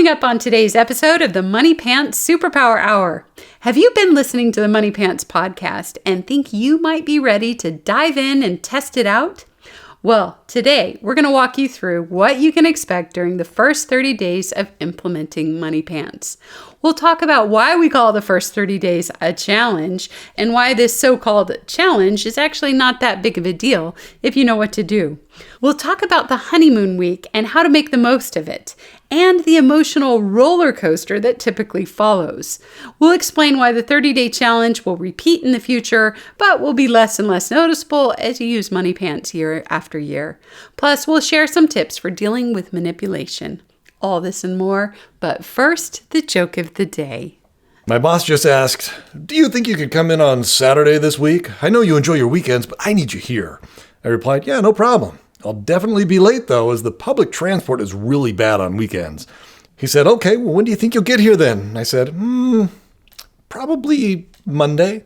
Coming up on today's episode of the Moneypants Superpower Hour. Have you been listening to the Moneypants podcast and think you might be ready to dive in and test it out? Well, today we're going to walk you through what you can expect during the first 30 days of implementing Moneypants. We'll talk about why we call the first 30 days a challenge and why this so-called challenge is actually not that big of a deal if you know what to do. We'll talk about the honeymoon week and how to make the most of it, and the emotional roller coaster that typically follows. We'll explain why the 30-day challenge will repeat in the future, but will be less and less noticeable as you use Moneypants year after year. Plus, we'll share some tips for dealing with manipulation. All this and more, but first, the joke of the day. My boss just asked, "Do you think you could come in on Saturday this week? I know you enjoy your weekends, but I need you here." I replied, "Yeah, no problem. I'll definitely be late, though, as the public transport is really bad on weekends." He said, "Okay, well, when do you think you'll get here then?" I said, probably Monday."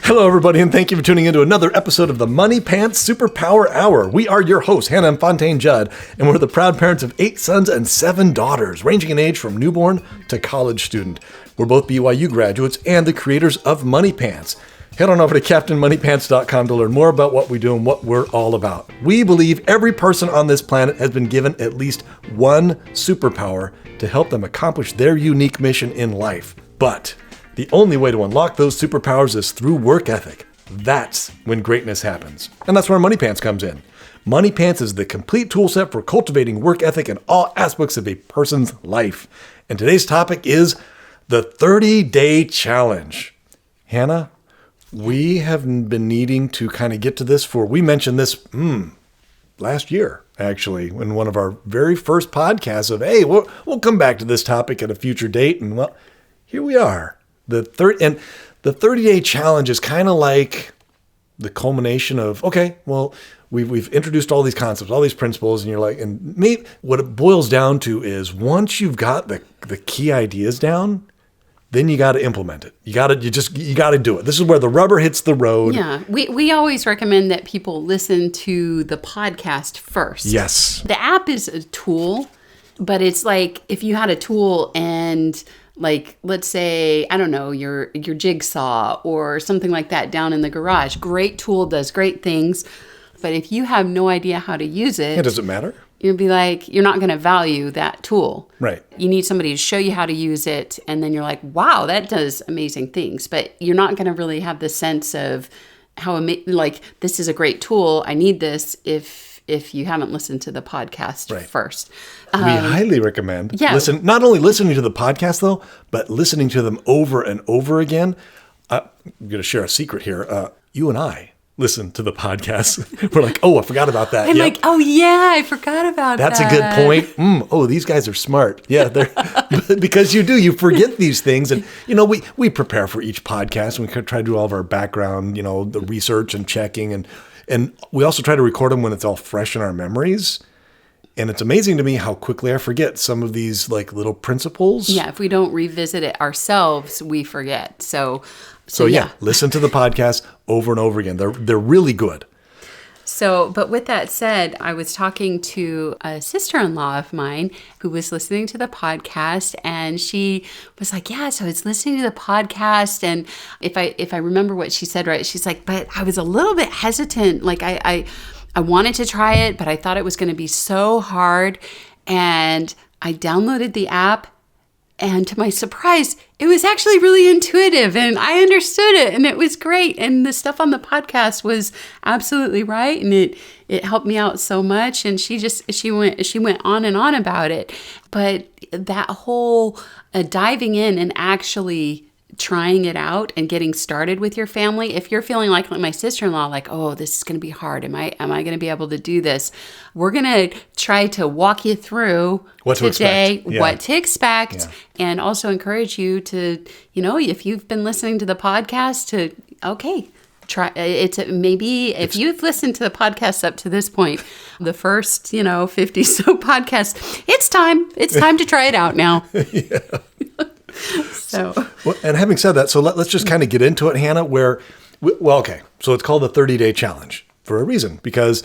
Hello, everybody, and thank you for tuning in to another episode of the Moneypants Superpower Hour. We are your hosts, Hannah and Fontaine Judd, and we're the proud parents of 8 sons and 7 daughters, ranging in age from newborn to college student. We're both BYU graduates and the creators of Moneypants. Head on over to CaptainMoneyPants.com to learn more about what we do and what we're all about. We believe every person on this planet has been given at least one superpower to help them accomplish their unique mission in life. But the only way to unlock those superpowers is through work ethic. That's when greatness happens. And that's where Moneypants comes in. Moneypants is the complete toolset for cultivating work ethic in all aspects of a person's life. And today's topic is the 30-day challenge. Hannah, we have been needing to kind of get to this we mentioned this last year, actually, in one of our very first podcasts of, hey, we'll come back to this topic at a future date. And well, here we are. The 30-day challenge is kind of like the culmination of, okay, well, we've introduced all these concepts, all these principles, and you're like, and maybe what it boils down to is once you've got the key ideas down, then you got to implement it. You got to do it. This is where the rubber hits the road. Yeah, we always recommend that people listen to the podcast first. Yes. The app is a tool, but it's like if you had a tool and like, let's say, I don't know, your jigsaw or something like that down in the garage. Great tool, does great things. But if you have no idea how to use it, Yeah, does it matter? You'll be like, you're not going to value that tool. Right. You need somebody to show you how to use it. And then you're like, wow, that does amazing things. But you're not going to really have the sense of how, this is a great tool. I need this if you haven't listened to the podcast first. We highly recommend not only listening to the podcast, though, but listening to them over and over again. I'm going to share a secret here. You and I listen to the podcast. We're like, oh, I forgot about that. I'm like, oh, yeah, I forgot about That's that. That's a good point. Oh, these guys are smart. Yeah, because you forget these things. And, we prepare for each podcast. And we try to do all of our background, the research and checking. And we also try to record them when it's all fresh in our memories. And it's amazing to me how quickly I forget some of these little principles. Yeah, if we don't revisit it ourselves, we forget. So yeah, listen to the podcast over and over again. They're really good. So, but with that said, I was talking to a sister-in-law of mine who was listening to the podcast, and she was like, yeah, so I was listening to the podcast, and if I remember what she said right, she's like, but I was a little bit hesitant. Like I wanted to try it, but I thought it was going to be so hard, and I downloaded the app, and to my surprise, it was actually really intuitive and I understood it and it was great. And the stuff on the podcast was absolutely right. And it helped me out so much. And she went on and on about it. But that whole diving in and actually trying it out and getting started with your family, if you're feeling like my sister-in-law, like, oh, this is going to be hard. Am I going to be able to do this? We're going to try to walk you through what to expect, and also encourage you to, if you've been listening to the podcast, to, try it. Maybe if you've listened to the podcast up to this point, the first, 50 so podcasts, it's time to try it out now. Yeah. And having said that, so let's just kind of get into it, Hannah, so it's called the 30-day challenge for a reason, because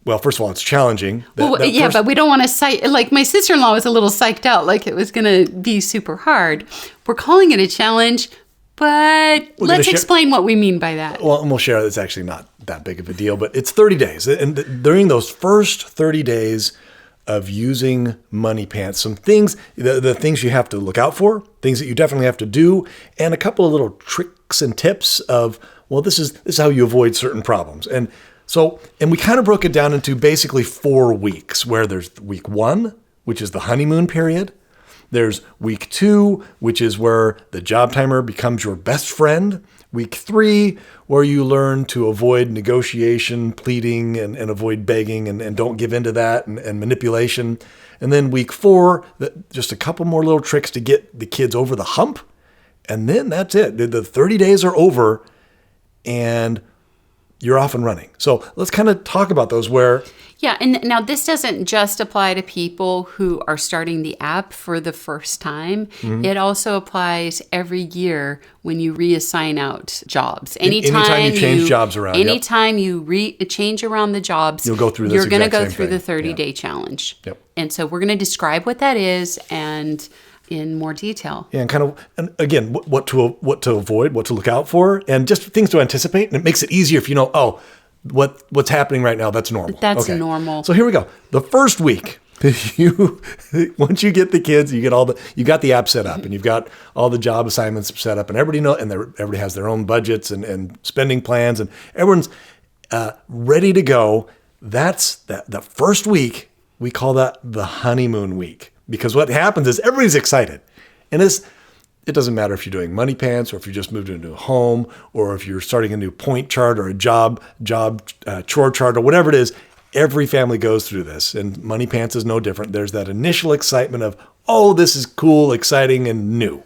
well, first of all, it's challenging. But we don't want to like my sister-in-law was a little psyched out, like it was going to be super hard. We're calling it a challenge, but let's explain what we mean by that. Well, and we'll share it's actually not that big of a deal, but it's 30 days. And during those first 30 days of using Moneypants, some things, the things you have to look out for, things that you definitely have to do, and a couple of little tricks and tips of, well, this is how you avoid certain problems. And we kind of broke it down into basically 4 weeks, where there's week 1, which is the honeymoon period. There's week 2, which is where the job timer becomes your best friend. Week 3, where you learn to avoid negotiation, pleading, and avoid begging, and don't give in to that, and manipulation. And then week 4, just a couple more little tricks to get the kids over the hump. And then that's it. The 30 days are over, and you're off and running. So let's kind of talk about those where... Yeah, and now this doesn't just apply to people who are starting the app for the first time. Mm-hmm. It also applies every year when you reassign out jobs. Anytime you change jobs around. Anytime you change around the jobs, you'll go through this. You're going to go through the 30-day challenge. Yep. And so we're going to describe what that is and in more detail. Yeah, and again, what to avoid, what to look out for, and just things to anticipate. And it makes it easier if you know, what's happening right now, that's normal. That's normal. So here we go. The first week, once you get the kids, you got the app set up, and you've got all the job assignments set up, and everybody has their own budgets and spending plans, and everyone's ready to go. That's the first week. We call that the honeymoon week, because what happens is everybody's excited, and it doesn't matter if you're doing Moneypants, or if you just moved into a home, or if you're starting a new point chart or a job chore chart, or whatever it is. Every family goes through this, and Moneypants is no different. There's that initial excitement of, oh, this is cool, exciting, and new.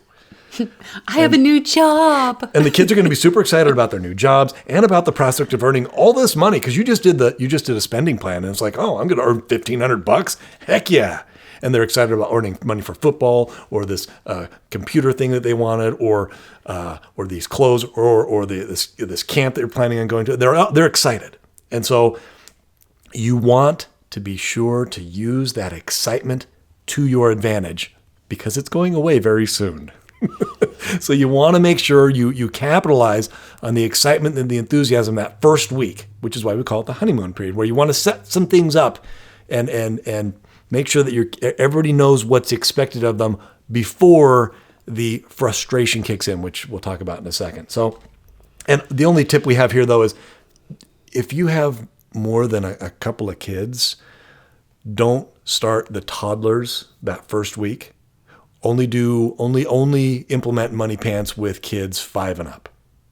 I have a new job. And the kids are going to be super excited about their new jobs and about the prospect of earning all this money, because you just did a spending plan, and it's like, oh, I'm going to earn $1,500. Heck yeah. And they're excited about earning money for football, or this computer thing that they wanted, or these clothes, or this camp that you're planning on going to. They're excited, and so you want to be sure to use that excitement to your advantage, because it's going away very soon. So you want to make sure you capitalize on the excitement and the enthusiasm that first week, which is why we call it the honeymoon period, where you want to set some things up and make sure that everybody knows what's expected of them before the frustration kicks in, which we'll talk about in a second. So, and the only tip we have here, though, is if you have more than a couple of kids, don't start the toddlers that first week. Only implement Moneypants with kids 5 and up.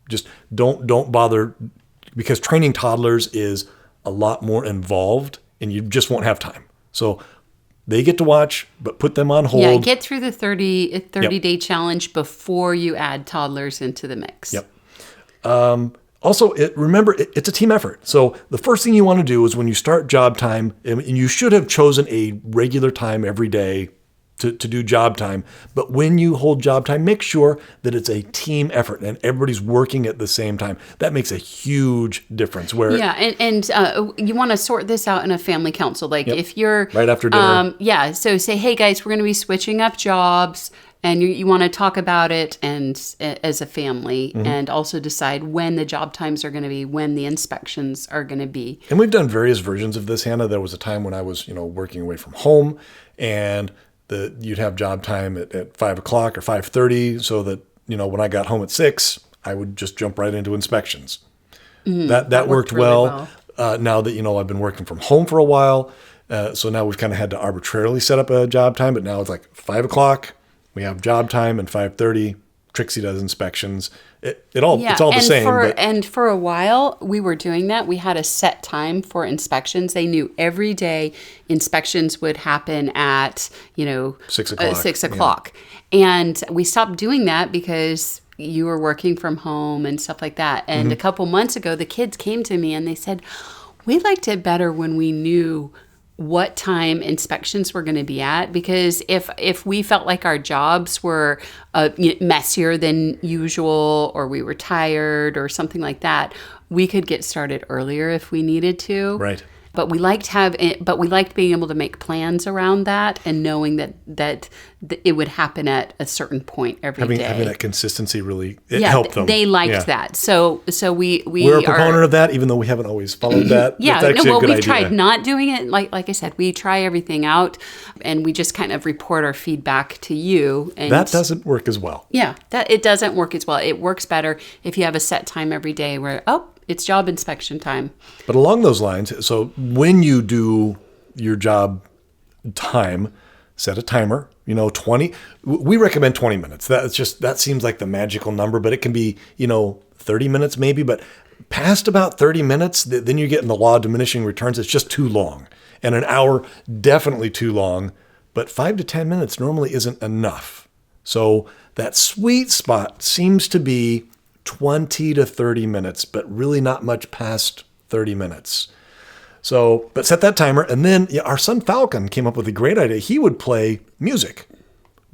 Just don't bother, because training toddlers is a lot more involved, and you just won't have time. So they get to watch, but put them on hold. Yeah, get through the 30-day challenge before you add toddlers into the mix. Yep. Also, remember, it's a team effort. So the first thing you want to do is when you start job time, and you should have chosen a regular time every day to do job time. But when you hold job time, make sure that it's a team effort and everybody's working at the same time. That makes a huge difference. And you want to sort this out in a family council. Like if you're... Right after dinner. So say, hey guys, we're going to be switching up jobs, and you want to talk about it and as a family, and also decide when the job times are going to be, when the inspections are going to be. And we've done various versions of this, Hannah. There was a time when I was, working away from home, and you'd have job time at 5 o'clock or 5:30, so that, when I got home at 6, I would just jump right into inspections. That worked really well. Now that, I've been working from home for a while, so now we've kind of had to arbitrarily set up a job time, but now it's like 5 o'clock, we have job time, and 5:30, Trixie does inspections. It's all the same. And for a while, we were doing that. We had a set time for inspections. They knew every day inspections would happen at, 6 o'clock. 6 o'clock. Yeah. And we stopped doing that because you were working from home and stuff like that. And a couple months ago, the kids came to me and they said, we liked it better when we knew what time inspections were going to be at, because if we felt like our jobs were messier than usual, or we were tired or something like that, we could get started earlier if we needed to. Right. But we liked being able to make plans around that and knowing that it would happen at a certain point every day. Having that consistency really helped them. They liked that. So we're a proponent of that, even though we haven't always followed that. Yeah, That's actually a good we've idea. tried not doing it. Like I said, we try everything out, and we just kind of report our feedback to you. And that doesn't work as well. Yeah, it doesn't work as well. It works better if you have a set time every day where, it's job inspection time. But along those lines, so when you do your job time, set a timer, 20, we recommend 20 minutes. That seems like the magical number, but it can be, 30 minutes maybe, but past about 30 minutes, then you get in the law of diminishing returns. It's just too long. And an hour, definitely too long, but 5 to 10 minutes normally isn't enough. So that sweet spot seems to be 20 to 30 minutes, but really not much past 30 minutes. So, but set that timer. And then our son Falcon came up with a great idea. He would play music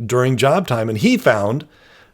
during job time. And he found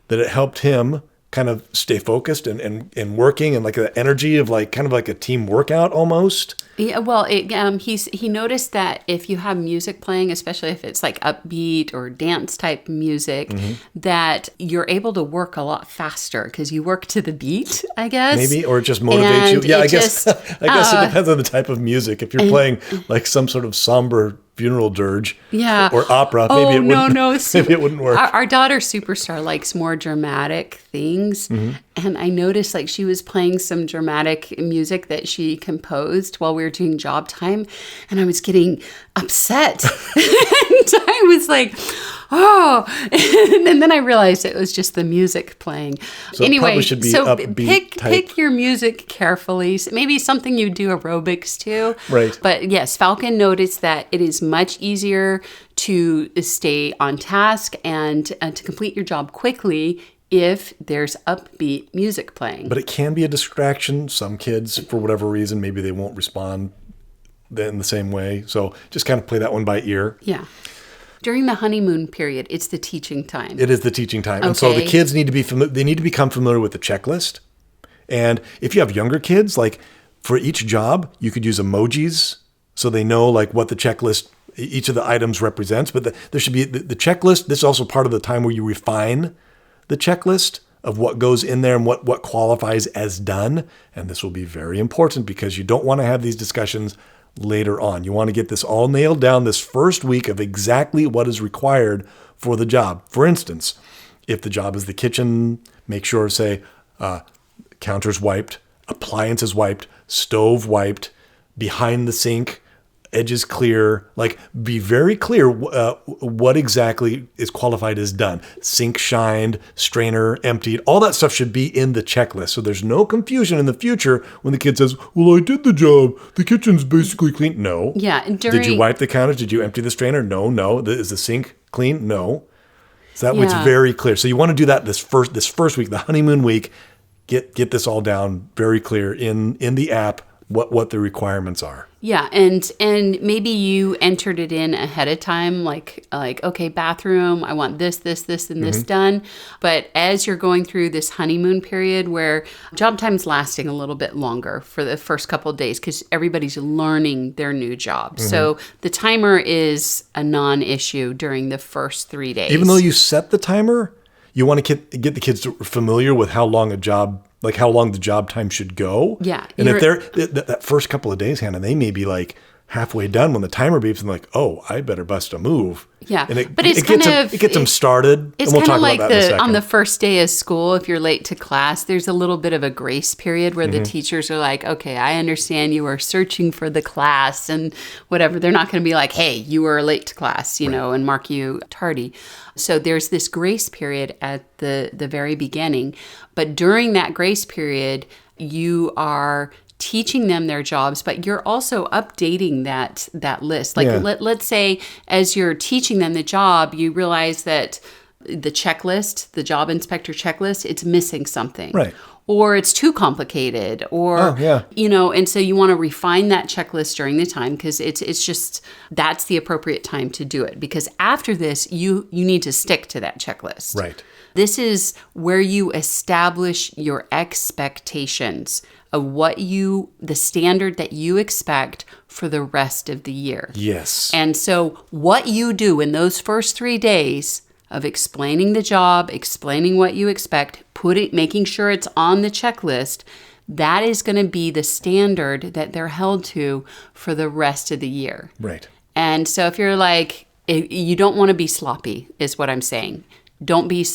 that it helped him kind of stay focused and working, and like the energy of kind of like a team workout almost. Yeah, well, he noticed that if you have music playing, especially if it's like upbeat or dance type music, that you're able to work a lot faster because you work to the beat, I guess. Maybe, or it just motivates you. Yeah, I guess it depends on the type of music. If you're playing like some sort of somber funeral dirge or opera, maybe it wouldn't work. Our daughter Superstar likes more dramatic things, and I noticed like she was playing some dramatic music that she composed while we were doing job time, and I was getting upset. And I was like, and then I realized it was just the music playing. So anyway, it probably should be upbeat pick your music carefully. Maybe something you do aerobics to. Right. But yes, Falcon noticed that it is much easier to stay on task and to complete your job quickly if there's upbeat music playing. But it can be a distraction. Some kids, for whatever reason, maybe they won't respond in the same way. So just kind of play that one by ear. Yeah. During the honeymoon period, it's the teaching time. It is the teaching time. Okay. And so the kids need to become familiar with the checklist. And if you have younger kids, like for each job, you could use emojis so they know like what the checklist, each of the items represents. But there should be the checklist. This is also part of the time where you refine the checklist of what goes in there and what qualifies as done. And this will be very important because you don't want to have these discussions later on. You want to get this all nailed down this first week of exactly what is required for the job. For instance, if the job is the kitchen, make sure to say counters wiped, appliances wiped, stove wiped, behind the sink, edges clear. Like be very clear what exactly is qualified as done. Sink shined, strainer emptied, all that stuff should be in the checklist. So there's no confusion in the future when the kid says, well, I did the job. The kitchen's basically clean. No. Yeah. Did you wipe the counters? Did you empty the strainer? No. Is the sink clean? No. So that way it's very clear. So you want to do that this first week, the honeymoon week. Get this all down very clear in the app what the requirements are. Yeah, and maybe you entered it in ahead of time, like okay, bathroom, I want this, and this done. But as you're going through this honeymoon period where job time's lasting a little bit longer for the first couple of days because everybody's learning their new job. So the timer is a non-issue during the first 3 days. Even though you set the timer, you want to get the kids familiar with how long the job time should go. Yeah. And if they're that first couple of days, Hannah, they may be like halfway done when the timer beeps and like, oh, I better bust a move. Yeah. And it gets them started. It's kind of like on the first day of school, if you're late to class, there's a little bit of a grace period where the teachers are like, okay, I understand you are searching for the class and whatever. They're not going to be like, hey, you were late to class, and mark you tardy. So there's this grace period at the very beginning. But during that grace period, you are teaching them their jobs, but you're also updating that list. Like let's say as you're teaching them the job, you realize that the checklist, the job inspector checklist, it's missing something. Right. Or it's too complicated, or, and so you want to refine that checklist during the time because it's just, that's the appropriate time to do it. Because after this, you need to stick to that checklist. Right. This is where you establish your expectations of the standard that you expect for the rest of the year. Yes. And so what you do in those first 3 days of explaining the job, explaining what you expect, making sure it's on the checklist, that is going to be the standard that they're held to for the rest of the year. Right. And so if you're like, you don't want to be sloppy, is what I'm saying. Don't be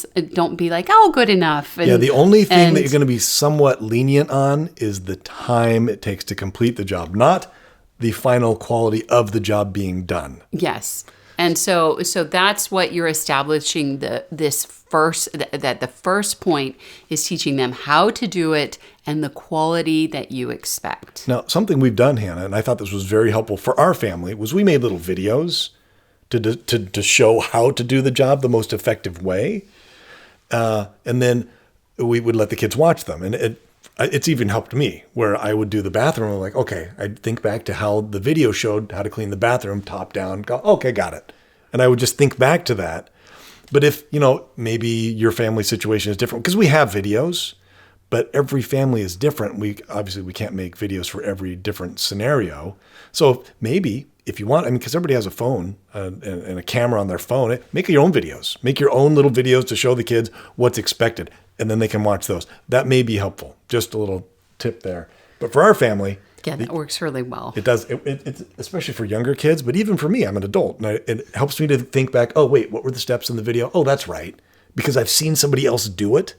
like, oh, good enough. And, the only thing that you're going to be somewhat lenient on is the time it takes to complete the job, not the final quality of the job being done. Yes. And so that's what you're establishing that the first point is teaching them how to do it and the quality that you expect. Now, something we've done, Hannah, and I thought this was very helpful for our family, was we made little videos to show how to do the job the most effective way. And then we would let the kids watch them. And it's even helped me where I would do the bathroom. I'm like, okay, I'd think back to how the video showed how to clean the bathroom, top down, go, okay, got it. And I would just think back to that. But if, maybe your family situation is different, because we have videos, but every family is different. We can't make videos for every different scenario. So maybe if you want, because everybody has a phone and a camera on their phone, make your own videos. Make your own little videos to show the kids what's expected, and then they can watch those. That may be helpful. Just a little tip there. But for our family, yeah, that works really well. It does. It's especially for younger kids, but even for me, I'm an adult, and it helps me to think back. Oh, wait, what were the steps in the video? Oh, that's right, because I've seen somebody else do it.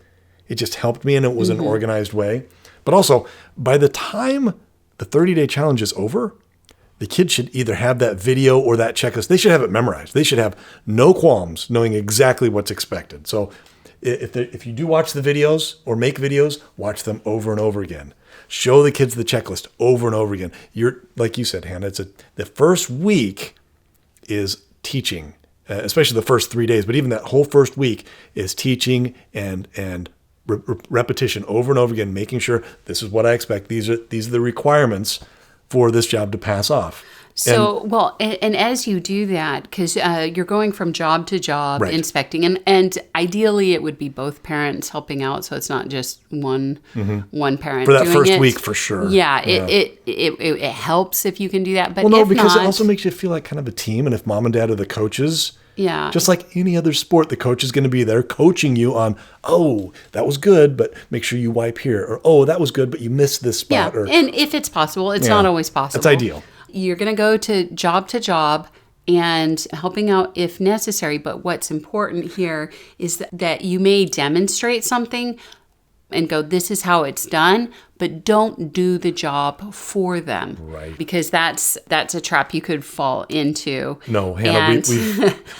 It just helped me, and it was an organized way. But also, by the time the 30-day challenge is over, the kids should either have that video or that checklist. They should have it memorized. They should have no qualms knowing exactly what's expected. So if you do watch the videos or make videos, watch them over and over again. Show the kids the checklist over and over again. You're, like you said, Hannah, the first week is teaching, especially the first 3 days. But even that whole first week is teaching and repetition over and over again, making sure this is what I expect. These are the requirements for this job to pass off. So, and as you do that, because you're going from job to job, right, inspecting, and ideally it would be both parents helping out, so it's not just one parent for that doing first it. week, for sure. Yeah, it helps if you can do that. But well, no, if because not, it also makes you feel like kind of a team, and if mom and dad are the coaches, yeah, just like any other sport, the coach is going to be there coaching you on, oh, that was good, but make sure you wipe here, or oh, that was good, but you missed this spot. Yeah, or, and if it's possible, it's not always possible. It's ideal. You're going to go to job and helping out if necessary. But what's important here is that you may demonstrate something and go, this is how it's done, but don't do the job for them. Right. Because that's a trap you could fall into. No, Hannah,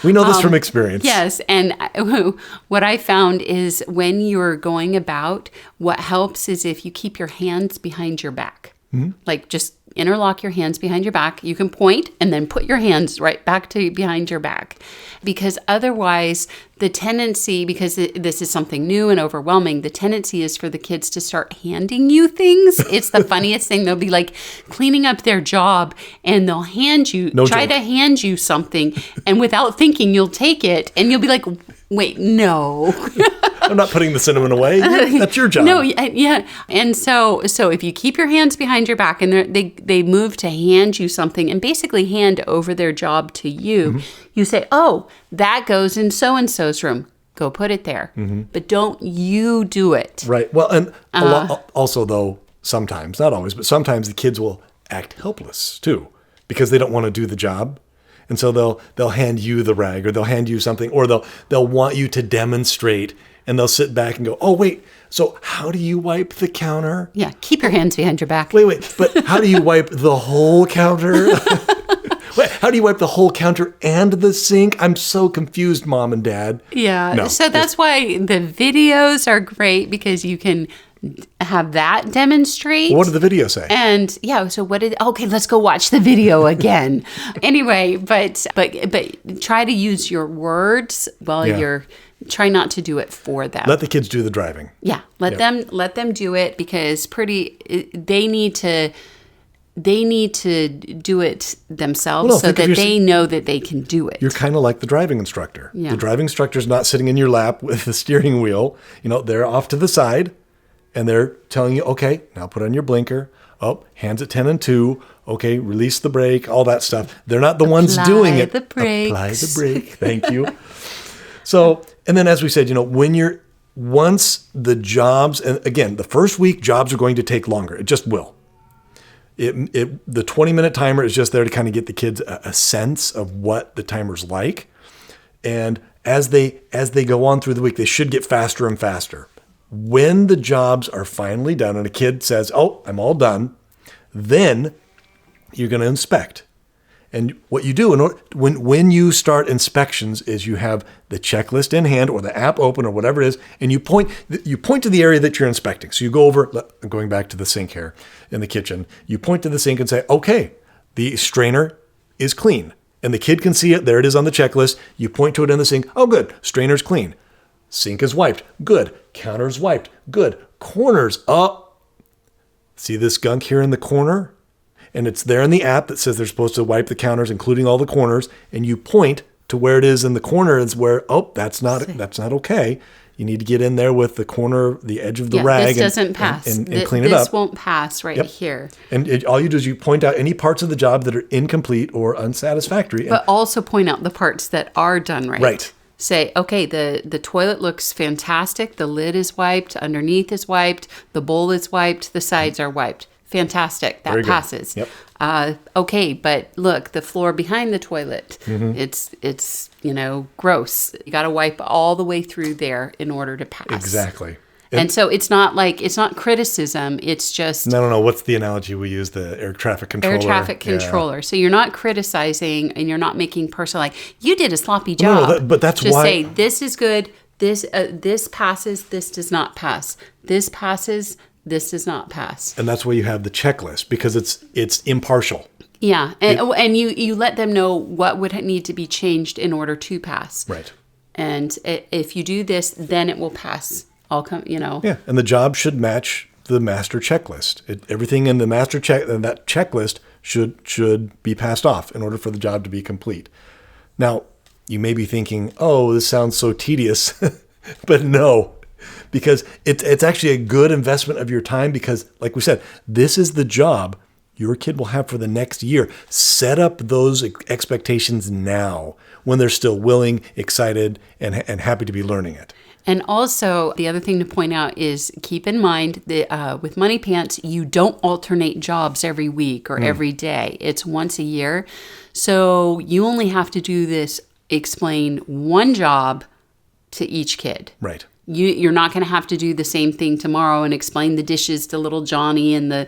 we know this from experience. Yes. And what I found is when you're going about, what helps is if you keep your hands behind your back. Mm-hmm. Like just interlock your hands behind your back. You can point and then put your hands right back to behind your back. Because otherwise, the tendency, because this is something new and overwhelming, the tendency is for the kids to start handing you things. It's the funniest thing. They'll be like cleaning up their job and they'll try to hand you something, and without thinking, you'll take it and you'll be like, wait, no. I'm not putting the cinnamon away. That's your job. No, yeah. And so if you keep your hands behind your back and they move to hand you something and basically hand over their job to you, you say, oh, that goes in so-and-so's room. Go put it there. But don't you do it. Right. Well, and also, though, sometimes, not always, but sometimes the kids will act helpless, too, because they don't want to do the job. And so they'll hand you the rag, or they'll hand you something, or they'll want you to demonstrate, and they'll sit back and go, oh, wait, so how do you wipe the counter? Yeah, keep your hands behind your back. Wait, but how do you wipe the whole counter? Wait, how do you wipe the whole counter and the sink? I'm so confused, Mom and Dad. Yeah, no, so that's why the videos are great, because you can have that demonstrate. What did the video say? And yeah, so okay, let's go watch the video again. Anyway, but try to use your words while you're try not to do it for them. Let the kids do the driving. Yeah, let them do it, because they need to do it themselves, so that they know that they can do it. You're kind of like the driving instructor. Yeah. The driving instructor's not sitting in your lap with the steering wheel. They're off to the side. And they're telling you, okay, now put on your blinker. Oh, hands at 10 and 2. Okay, release the brake, all that stuff. They're not the ones doing it. Apply the brake. Thank you. So, and then as we said, once the jobs, and again, the first week jobs are going to take longer. It just will. The 20-minute timer is just there to kind of get the kids a sense of what the timer's like. And as they go on through the week, they should get faster and faster. When the jobs are finally done and a kid says, "Oh, I'm all done," then you're going to inspect. And what you do when you start inspections is you have the checklist in hand or the app open or whatever it is, and you point to the area that you're inspecting. So you go over, going back to the sink here in the kitchen, you point to the sink and say, "Okay, the strainer is clean." And the kid can see it. There it is on the checklist. You point to it in the sink. "Oh, good. Strainer's clean. Sink is wiped. Good. Counter's wiped. Good. Corners up. See this gunk here in the corner? And it's there in the app that says they're supposed to wipe the counters, including all the corners. And you point to where it is in the corner is where, oh, that's not okay. You need to get in there with the corner, the edge of the rag. This doesn't pass. And clean it up. This won't pass here. And all you do is you point out any parts of the job that are incomplete or unsatisfactory. But also point out the parts that are done right. Right. Say, okay, the toilet looks fantastic. The lid is wiped. Underneath is wiped. The bowl is wiped. The sides are wiped. Fantastic. That passes. Yep. Okay, but look, the floor behind the toilet, it's gross. You got to wipe all the way through there in order to pass. Exactly. And so it's not criticism. It's just... No. What's the analogy we use? The air traffic controller. Air traffic controller. Yeah. So you're not criticizing and you're not making personal, like, you did a sloppy job. No, but that's just why... say, this is good. This passes. This does not pass. This passes. This does not pass. And that's why you have the checklist, because it's impartial. Yeah. And you let them know what would need to be changed in order to pass. Right. And if you do this, then it will pass. Yeah, and the job should match the master checklist. Everything in the master that checklist should be passed off in order for the job to be complete. Now, you may be thinking, "Oh, this sounds so tedious," but no, because it's actually a good investment of your time. Because, like we said, this is the job your kid will have for the next year. Set up those expectations now when they're still willing, excited, and happy to be learning it. And also, the other thing to point out is keep in mind that with Moneypants, you don't alternate jobs every week or every day. It's once a year. So you only have to do this, explain one job to each kid. Right. You're not going to have to do the same thing tomorrow and explain the dishes to little Johnny and the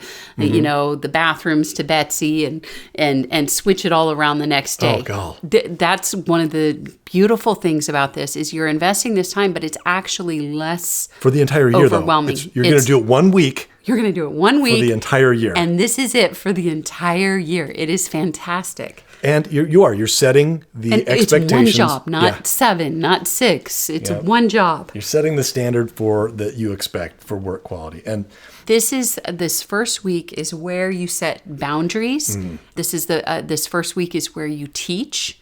bathrooms to Betsy and switch it all around the next day. Oh, God. That's one of the beautiful things about this is you're investing this time, but it's actually less for the entire year. Overwhelming. You're going to do it 1 week. You're going to do it 1 week for the entire year, and this is it for the entire year. It is fantastic. And you're setting the expectations. It's one job, not 7, not 6. It's one job. You're setting the standard that you expect for work quality. And this first week is where you set boundaries. This first week is where you teach.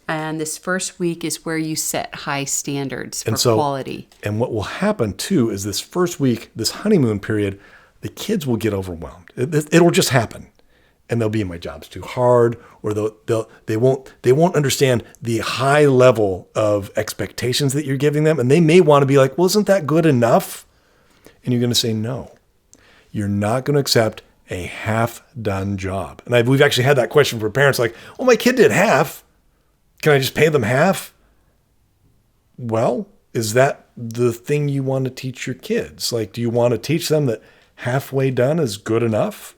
And this first week is where you set high standards for quality. And what will happen too is this first week, this honeymoon period, the kids will get overwhelmed. It'll just happen. And they'll be, "My job's too hard," or they won't understand the high level of expectations that you're giving them. And they may want to be like, "Well, isn't that good enough?" And you're going to say, "No, you're not going to accept a half-done job." And we've actually had that question for parents like, "Well, my kid did half. Can I just pay them half?" Well, is that the thing you want to teach your kids? Like, do you want to teach them that halfway done is good enough?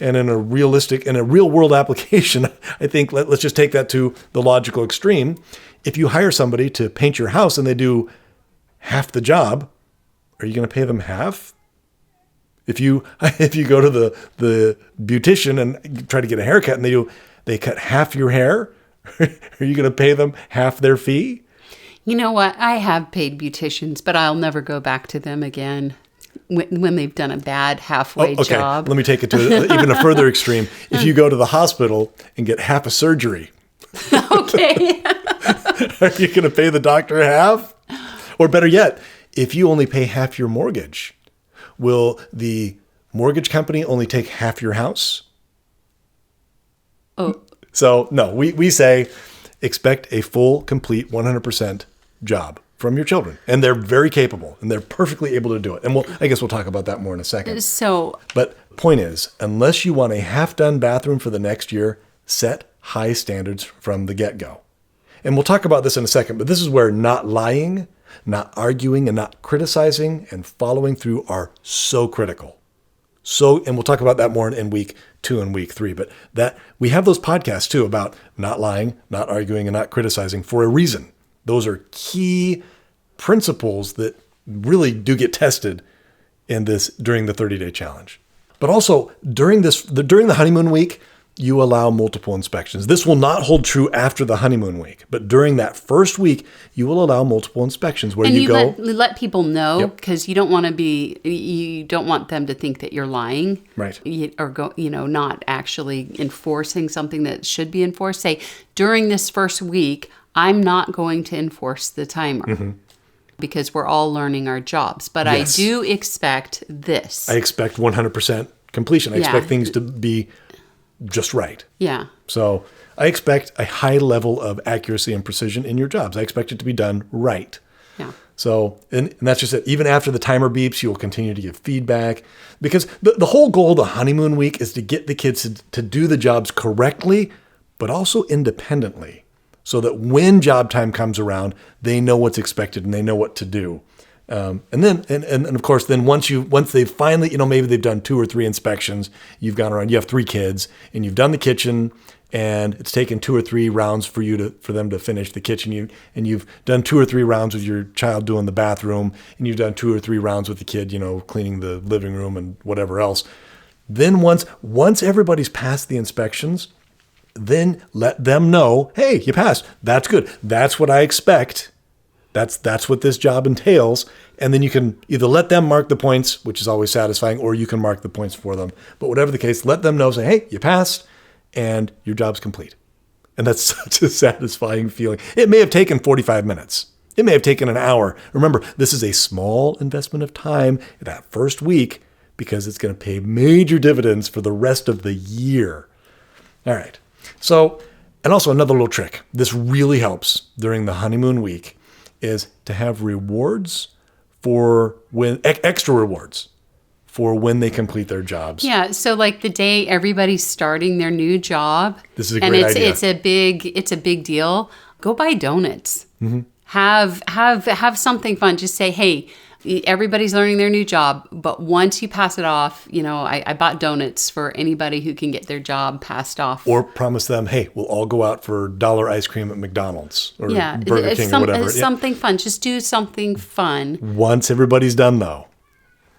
And in a real world application, I think let's just take that to the logical extreme. If you hire somebody to paint your house and they do half the job, are you going to pay them half? If you go to the beautician and try to get a haircut and they cut half your hair, are you going to pay them half their fee? You know what? I have paid beauticians, but I'll never go back to them again. When they've done a bad halfway job. Let me take it to even a further extreme. If you go to the hospital and get half a surgery, okay, are you going to pay the doctor half? Or better yet, if you only pay half your mortgage, will the mortgage company only take half your house? Oh, So, no, we say expect a full, complete, 100% job from your children. And they're very capable and they're perfectly able to do it. And I guess we'll talk about that more in a second. so But point is, unless you want a half-done bathroom for the next year, set high standards from the get-go. And we'll talk about this in a second, but this is where not lying, not arguing, and not criticizing and following through are so critical. And we'll talk about that more in week 2 and week 3, but that we have those podcasts too about not lying, not arguing, and not criticizing for a reason. Those are key principles that really do get tested during the 30-day challenge. But also during the honeymoon week, you allow multiple inspections. This will not hold true after the honeymoon week, but during that first week, you will allow multiple inspections where you go. Let people know, because you don't want them to think that you're lying, right? Or not actually enforcing something that should be enforced. Say, during this first week, I'm not going to enforce the timer. Because we're all learning our jobs. But yes. I do expect this. I expect 100% completion. I expect things to be just right. Yeah. So I expect a high level of accuracy and precision in your jobs. I expect it to be done right. Yeah. So, and that's just it. Even after the timer beeps, you will continue to give feedback, because the whole goal of the honeymoon week is to get the kids to do the jobs correctly, but also independently, so that when job time comes around, they know what's expected and they know what to do. And of course, then once they've finally, maybe they've done 2 or 3 inspections, you've gone around, you have 3 kids and you've done the kitchen, and it's taken 2 or 3 rounds for them to finish the kitchen. You've done 2 or 3 rounds with your child doing the bathroom, and you've done 2 or 3 rounds with the kid, cleaning the living room and whatever else. Then once everybody's passed the inspections, then let them know, hey, you passed. That's good. That's what I expect. That's what this job entails. And then you can either let them mark the points, which is always satisfying, or you can mark the points for them. But whatever the case, let them know, say, hey, you passed and your job's complete. And that's such a satisfying feeling. It may have taken 45 minutes. It may have taken an hour. Remember, this is a small investment of time that first week, because it's going to pay major dividends for the rest of the year. All right. So, and also another little trick. This really helps during the honeymoon week, is to have rewards extra rewards for when they complete their jobs. Yeah. So like the day everybody's starting their new job. This is a great idea. It's a big deal. Go buy donuts. Mm-hmm. Have something fun. Just say, hey, everybody's learning their new job, but once you pass it off, I bought donuts for anybody who can get their job passed off. Or promise them, hey, we'll all go out for $1 ice cream at McDonald's or Burger King or whatever. Something fun. Just do something fun. Once everybody's done, though.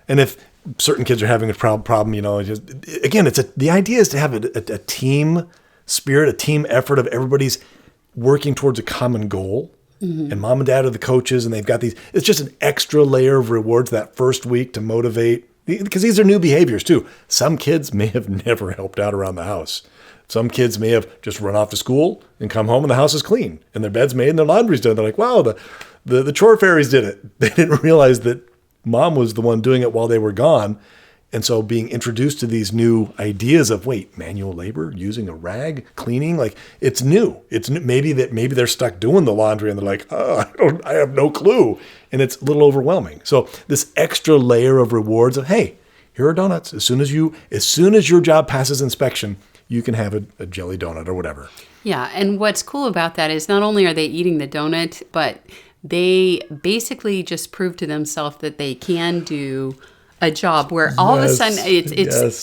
And if certain kids are having a problem, the idea is to have a team spirit, a team effort of everybody's working towards a common goal. Mm-hmm. And mom and dad are the coaches, and they've got these. It's just an extra layer of rewards that first week to motivate, because these are new behaviors too. Some kids may have never helped out around the house. Some kids may have just run off to school and come home and the house is clean and their bed's made and their laundry's done. They're like, wow, the chore fairies did it. They didn't realize that mom was the one doing it while they were gone. And so being introduced to these new ideas of, manual labor, using a rag, cleaning, like it's new. It's new. Maybe they're stuck doing the laundry and they're like, I have no clue. And it's a little overwhelming. So this extra layer of rewards of, hey, here are donuts. As soon as your job passes inspection, you can have a jelly donut or whatever. Yeah. And what's cool about that is not only are they eating the donut, but they basically just prove to themselves that they can do a job where all of a sudden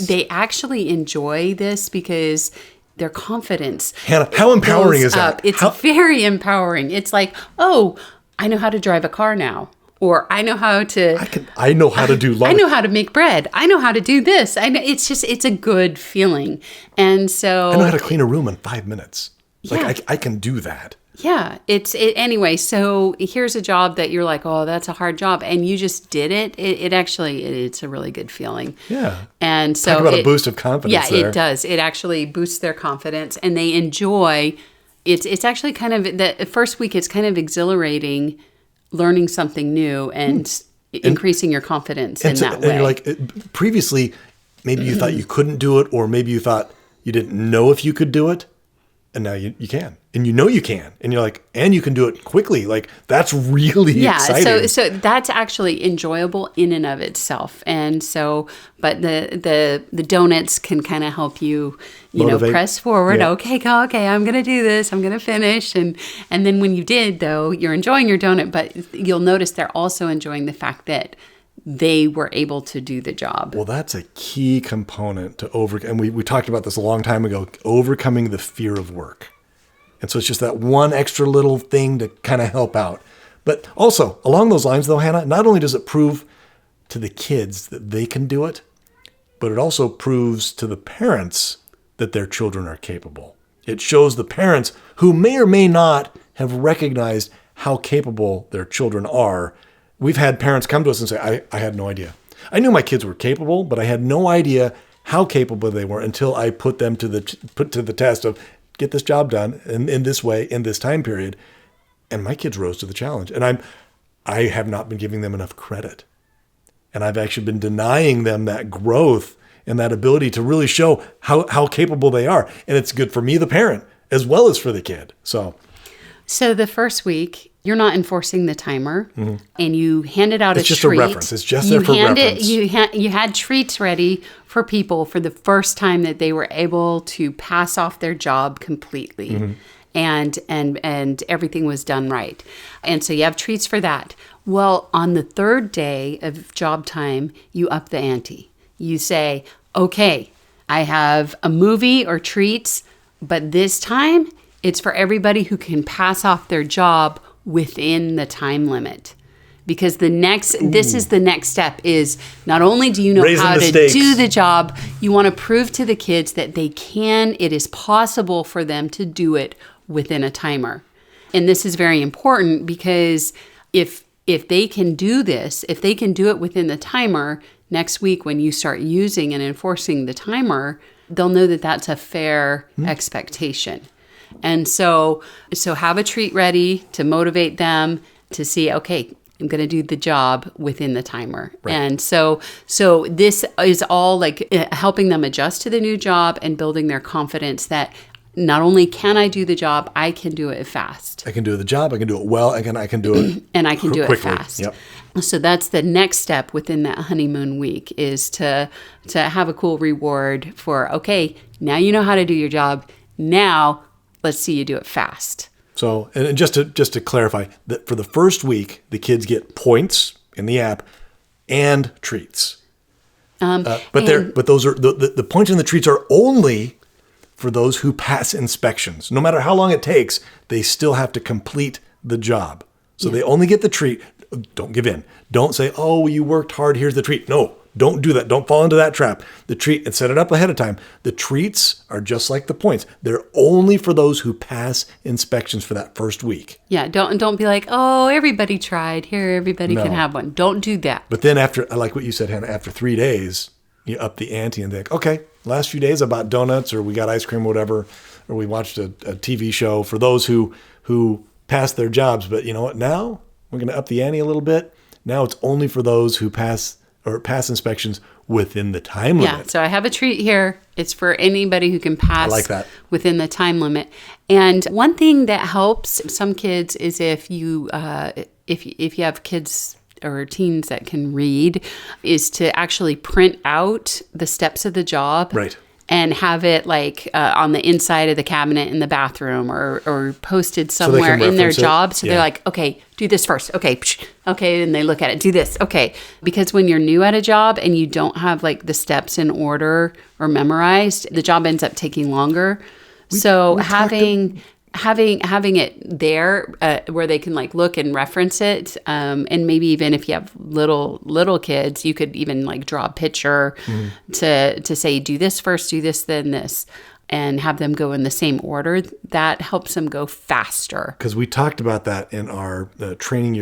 they actually enjoy this because their confidence. Hannah, how empowering is that? It's very empowering. It's like, oh, I know how to drive a car now. Or I know how to do laundry. I know how to make bread. I know how to do this. It's a good feeling. And so I know how to clean a room in 5 minutes. Like I can do that. Yeah, anyway. So here's a job that you're like, oh, that's a hard job, and you just did it. It's a really good feeling. Yeah, and so talk about a boost of confidence. Yeah, it does. It actually boosts their confidence, and they enjoy. It's actually kind of the first week. It's kind of exhilarating, learning something new and increasing your confidence in that way. And you're like, previously, maybe you thought you couldn't do it, or maybe you thought You didn't know if you could do it. And now you can. And you know you can. And you're like, and you can do it quickly. Like, that's really exciting. So that's actually enjoyable in and of itself. And so, but the donuts can kind of help you, Motivate. press forward. Yeah. Okay, I'm going to do this. I'm going to finish. And then when you did, though, you're enjoying your donut, but you'll notice they're also enjoying the fact that they were able to do the job. Well, that's a key component to and we talked about this a long time ago, overcoming the fear of work. And so it's just that one extra little thing to kind of help out. But also, along those lines, though, Hannah, not only does it prove to the kids that they can do it, but it also proves to the parents that their children are capable. It shows the parents who may or may not have recognized how capable their children are. We've had parents come to us and say, I had no idea. I knew my kids were capable, but I had no idea how capable they were until I put them to the test of get this job done in this way, in this time period. And my kids rose to the challenge. And I have not been giving them enough credit. And I've actually been denying them that growth and that ability to really show how capable they are. And it's good for me, the parent, as well as for the kid. So the first week, you're not enforcing the timer, and you handed out it's a just treat. A reference. It's just there for reference. You had treats ready for people for the first time that they were able to pass off their job completely, and everything was done right. And so you have treats for that. Well, on the third day of job time, you up the ante. You say, okay, I have a movie or treats, but this time it's for everybody who can pass off their job within the time limit. Because this is the next step is not only do you know how to do the job, you want to prove to the kids that it is possible for them to do it within a timer. And this is very important because if they can do this, if they can do it within the timer, next week when you start using and enforcing the timer, they'll know that that's a fair expectation. And so have a treat ready to motivate them to see, okay, I'm going to do the job within the timer. Right. And so this is all like helping them adjust to the new job and building their confidence that not only can I do the job, I can do it fast. I can do the job, I can do it well, I can do it and I can do quickly. It fast. Yep. So that's the next step within that honeymoon week is to have a cool reward for, okay, now you know how to do your job. Now let's see you do it fast. So, and just to clarify, that for the first week, the kids get points in the app and treats. But those are the points and the treats are only for those who pass inspections. No matter how long it takes, they still have to complete the job. So they only get the treat. Don't give in. Don't say, oh, you worked hard, here's the treat. No, don't do that. Don't fall into that trap. The treat, and set it up ahead of time. The treats are just like the points. They're only for those who pass inspections for that first week. Yeah, don't be like, oh, everybody tried. Here, everybody can have one. Don't do that. But then after, I like what you said, Hannah, after 3 days, you up the ante and think, okay, last few days I bought donuts or we got ice cream or whatever, or we watched a TV show for those who passed their jobs. But you know what? Now we're going to up the ante a little bit. Now it's only for those who pass inspections within the time limit. Yeah, so I have a treat here. It's for anybody who can pass within the time limit. And one thing that helps some kids is if you have kids or teens that can read, is to actually print out the steps of the job. Right. And have it like on the inside of the cabinet in the bathroom or posted somewhere in their job. So they're like, okay, do this first. Okay. Okay. And they look at it. Do this. Okay. Because when you're new at a job and you don't have like the steps in order or memorized, the job ends up taking longer. So having it there where they can like look and reference it, and maybe even if you have little kids, you could even like draw a picture to say do this first, do this, then this, and have them go in the same order. That helps them go faster. Because we talked about that in our training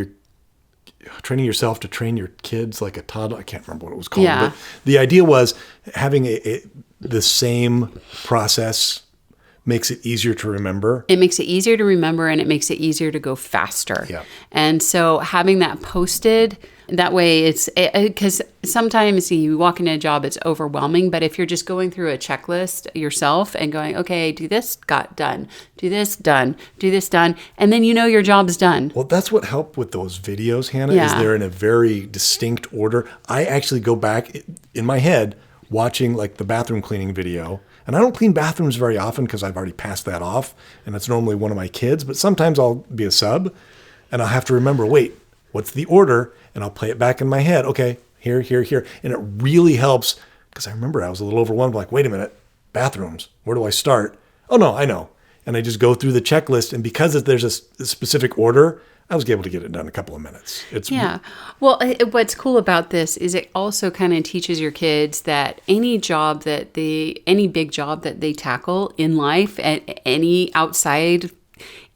yourself to train your kids like a toddler. I can't remember what it was called, but the idea was having the same process makes it easier to remember. It makes it easier to remember, and it makes it easier to go faster. Yeah. And so having that posted, that way it's, because sometimes you walk into a job, it's overwhelming. But if you're just going through a checklist yourself and going, okay, do this, got done, do this, done, do this, done. And then you know your job's done. Well, that's what helped with those videos, Hannah, Yeah. is they're in a very distinct order. I actually go back in my head watching like the bathroom cleaning video. And I don't clean bathrooms very often because I've already passed that off. And it's normally one of my kids. But sometimes I'll be a sub and I'll have to remember, wait, what's the order? And I'll play it back in my head. Okay, here, here, here. And it really helps because I remember I was a little overwhelmed. Like, wait a minute, bathrooms, where do I start? Oh, no, I know. And I just go through the checklist. And because there's a specific order, I was able to get it done in a couple of minutes. Yeah. Well, what's cool about this is it also kind of teaches your kids that any big job that they tackle in life, at any outside,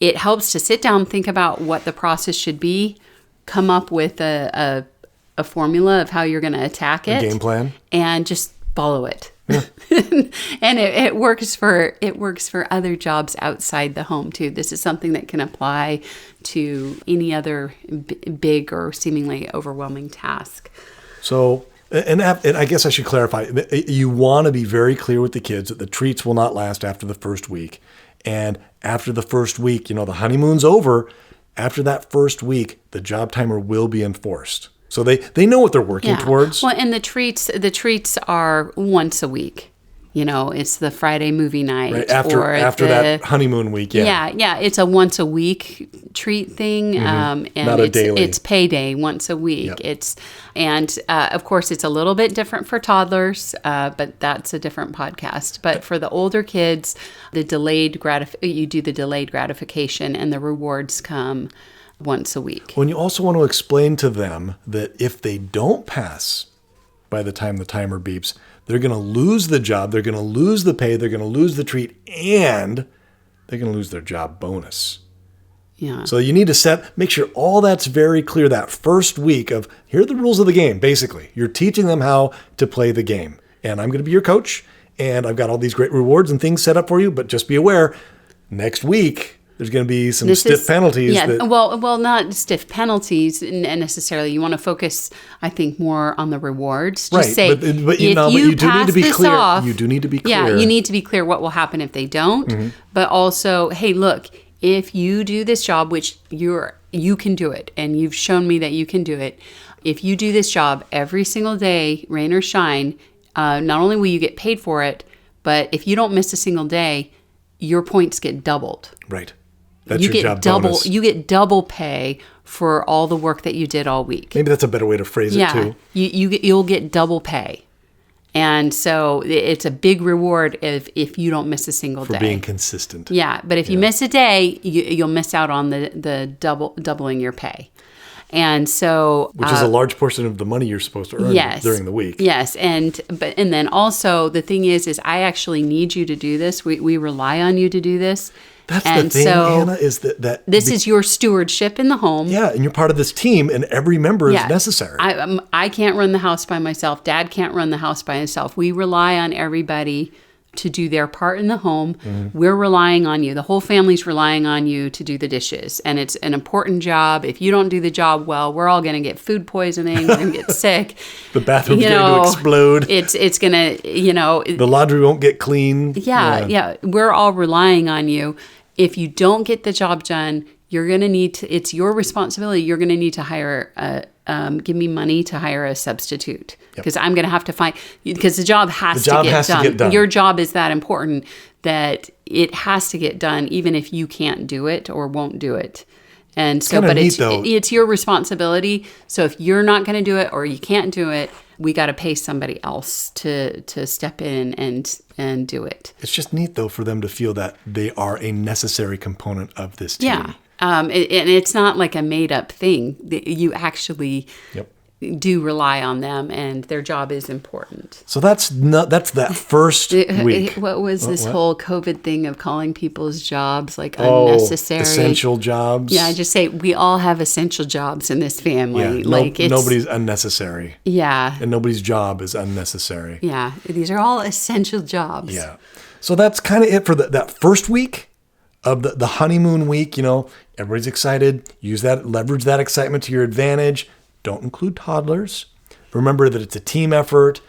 it helps to sit down, think about what the process should be, come up with a formula of how you're going to attack it, game plan, and just follow it. Yeah. And it works for other jobs outside the home too. This is something that can apply to any other big or seemingly overwhelming task. So, and I guess I should clarify, you want to be very clear with the kids that the treats will not last after the first week. And after the first week, the honeymoon's over. After that first week, the job timer will be enforced. So they know what they're working towards. Well, and the treats are once a week. It's the Friday movie night. Right, after that honeymoon week, yeah. Yeah, it's a once a week treat thing. And not a daily. It's payday once a week. Yep. Of course, it's a little bit different for toddlers, but that's a different podcast. But for the older kids, you do the delayed gratification, and the rewards come once a week. When you also want to explain to them that if they don't pass by the time the timer beeps, they're going to lose the job, they're going to lose the pay, they're going to lose the treat, and they're going to lose their job bonus. Yeah. So you need to make sure all that's very clear that first week of, here are the rules of the game, basically. You're teaching them how to play the game. And I'm going to be your coach, and I've got all these great rewards and things set up for you, but just be aware, next week, there's going to be some stiff penalties. Yeah, well, not stiff penalties necessarily. You want to focus, I think, more on the rewards. Just say, but you do need to be clear. You do need to be clear. Yeah, you need to be clear what will happen if they don't. Mm-hmm. But also, hey, look, if you do this job, which you can do it, and you've shown me that you can do it. If you do this job every single day, rain or shine, not only will you get paid for it, but if you don't miss a single day, your points get doubled. Right. That's your job bonus. You get double pay for all the work that you did all week. Maybe that's a better way to phrase it too. You'll get double pay. And so it's a big reward if you don't miss a single day. For being consistent. Yeah, but if you miss a day, you'll miss out on the doubling your pay. And so, which is a large portion of the money you're supposed to earn during the week. Yes, and then also the thing is I actually need you to do this. We rely on you to do this. That's the thing, Hannah, is that this is your stewardship in the home. Yeah, and you're part of this team, and every member is necessary. I can't run the house by myself. Dad can't run the house by himself. We rely on everybody to do their part in the home. Mm-hmm. We're relying on you. The whole family's relying on you to do the dishes. And it's an important job. If you don't do the job well, we're all going to get food poisoning. We're going to get sick. The bathroom's going to explode. It's going to, the laundry won't get clean. Yeah. We're all relying on you. If you don't get the job done, you're going to need to, it's your responsibility. You're going to need to hire give me money to hire a substitute because I'm going to have to find, because the job has to get done. Your job is that important that it has to get done even if you can't do it or won't do it. And so, but it's your responsibility. So if you're not going to do it or you can't do it, we got to pay somebody else to step in and do it. It's just neat though for them to feel that they are a necessary component of this team. Yeah. And it's not like a made up thing. You actually do rely on them, and their job is important. So that's that first week. What was this whole COVID thing of calling people's jobs like unnecessary? Essential jobs. Yeah, I just say we all have essential jobs in this family. Yeah, nobody's unnecessary. Yeah. And nobody's job is unnecessary. Yeah, these are all essential jobs. Yeah. So that's kind of it for that first week of the honeymoon week. Everybody's excited. Leverage that excitement to your advantage. Don't include toddlers. Remember that it's a team effort.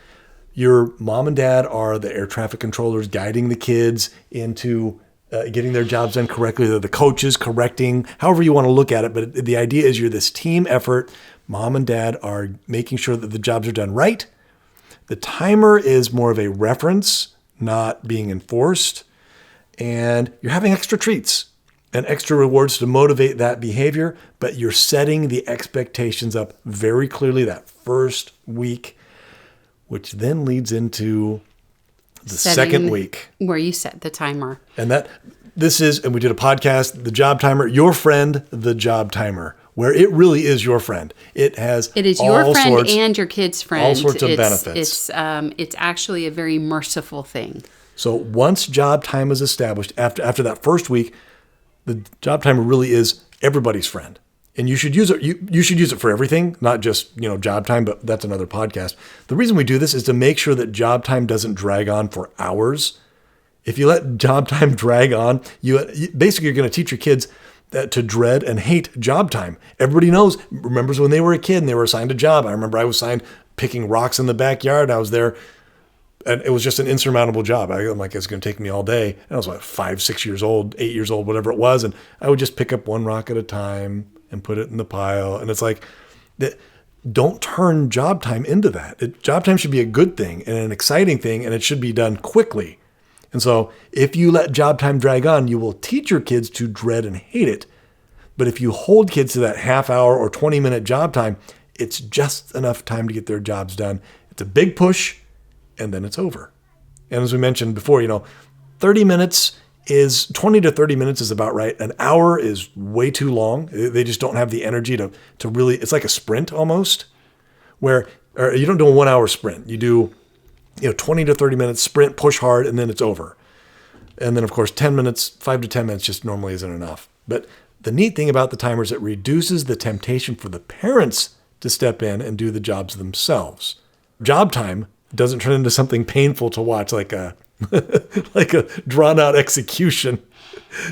Your mom and dad are the air traffic controllers guiding the kids into getting their jobs done correctly. They're the coaches correcting, however you want to look at it. But the idea is you're this team effort. Mom and dad are making sure that the jobs are done right. The timer is more of a reference, not being enforced. And you're having extra treats and extra rewards to motivate that behavior, but you're setting the expectations up very clearly that first week, which then leads into the second week. Where you set the timer. And and we did a podcast, The Job Timer, your friend, the job timer, where it really is your friend. It is your friend and your kid's friend. All sorts of benefits. It's actually a very merciful thing. So once job time is established, after that first week, the job timer really is everybody's friend. And you should use it. You should use it for everything, not just, job time, but that's another podcast. The reason we do this is to make sure that job time doesn't drag on for hours. If you let job time drag on, basically you're going to teach your kids to dread and hate job time. Everybody remembers when they were a kid and they were assigned a job. I remember I was assigned picking rocks in the backyard. I was there and it was just an insurmountable job. I'm like, it's going to take me all day. And I was 5, 6 years old, 8 years old, whatever it was. And I would just pick up one rock at a time and put it in the pile. And it's like, don't turn job time into that. Job time should be a good thing and an exciting thing, and it should be done quickly. And so if you let job time drag on, you will teach your kids to dread and hate it. But if you hold kids to that half hour or 20-minute job time, it's just enough time to get their jobs done. It's a big push, and then it's over. And as we mentioned before, 20 to 30 minutes is about right. An hour is way too long. They just don't have the energy to really, it's like a sprint almost, or you don't do a 1 hour sprint. You do 20 to 30 minutes sprint, push hard, and then it's over. And then, of course, 5 to 10 minutes just normally isn't enough. But the neat thing about the timer is it reduces the temptation for the parents to step in and do the jobs themselves. Job time doesn't turn into something painful to watch, like a drawn out execution.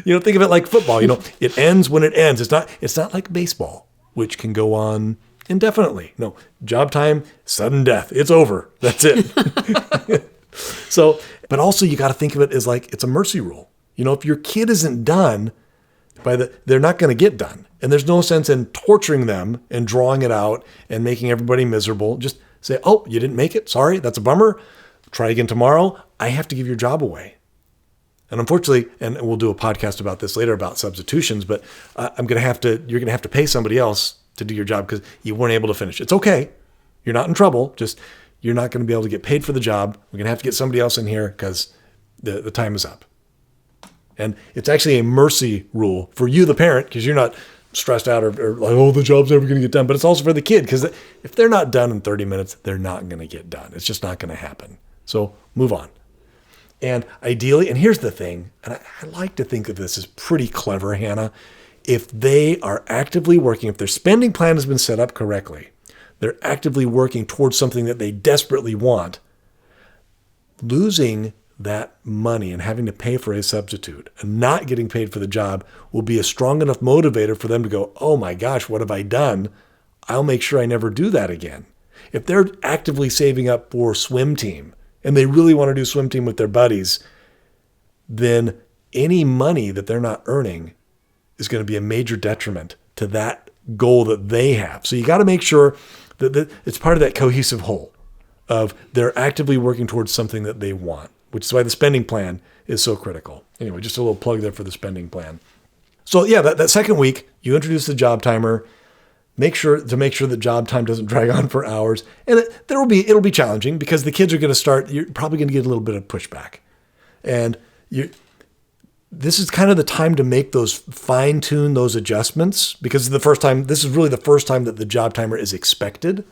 Think of it like football. It ends when it ends. It's not like baseball, which can go on indefinitely. No, job time, sudden death. It's over. That's it. So, but also you got to think of it as like it's a mercy rule. If your kid isn't done they're not going to get done. And there's no sense in torturing them and drawing it out and making everybody miserable. Just say, oh, you didn't make it. Sorry, that's a bummer. Try again tomorrow. I have to give your job away. And unfortunately, and we'll do a podcast about this later about substitutions, but you're going to have to pay somebody else to do your job because you weren't able to finish. It's okay. You're not in trouble. Just you're not going to be able to get paid for the job. We're going to have to get somebody else in here because the time is up. And it's actually a mercy rule for you, the parent, because you're not stressed out or like, oh, the job's never going to get done. But it's also for the kid because if they're not done in 30 minutes, they're not going to get done. It's just not going to happen. So move on. And ideally, and here's the thing, and I like to think of this as pretty clever, Hannah. If they are actively working, if their spending plan has been set up correctly, they're actively working towards something that they desperately want, losing that money and having to pay for a substitute and not getting paid for the job will be a strong enough motivator for them to go, oh my gosh, what have I done? I'll make sure I never do that again. If they're actively saving up for swim team and they really want to do swim team with their buddies, then any money that they're not earning is going to be a major detriment to that goal that they have. So you got to make sure that it's part of that cohesive whole of they're actively working towards something that they want, which is why the spending plan is so critical. Anyway, just a little plug there for the spending plan. So yeah, that second week, you introduce the job timer, make sure that job time doesn't drag on for hours. And it'll be challenging because the kids are going to start, you're probably going to get a little bit of pushback. And this is kind of the time to make those fine-tune those adjustments because this is really the first time that the job timer is expected.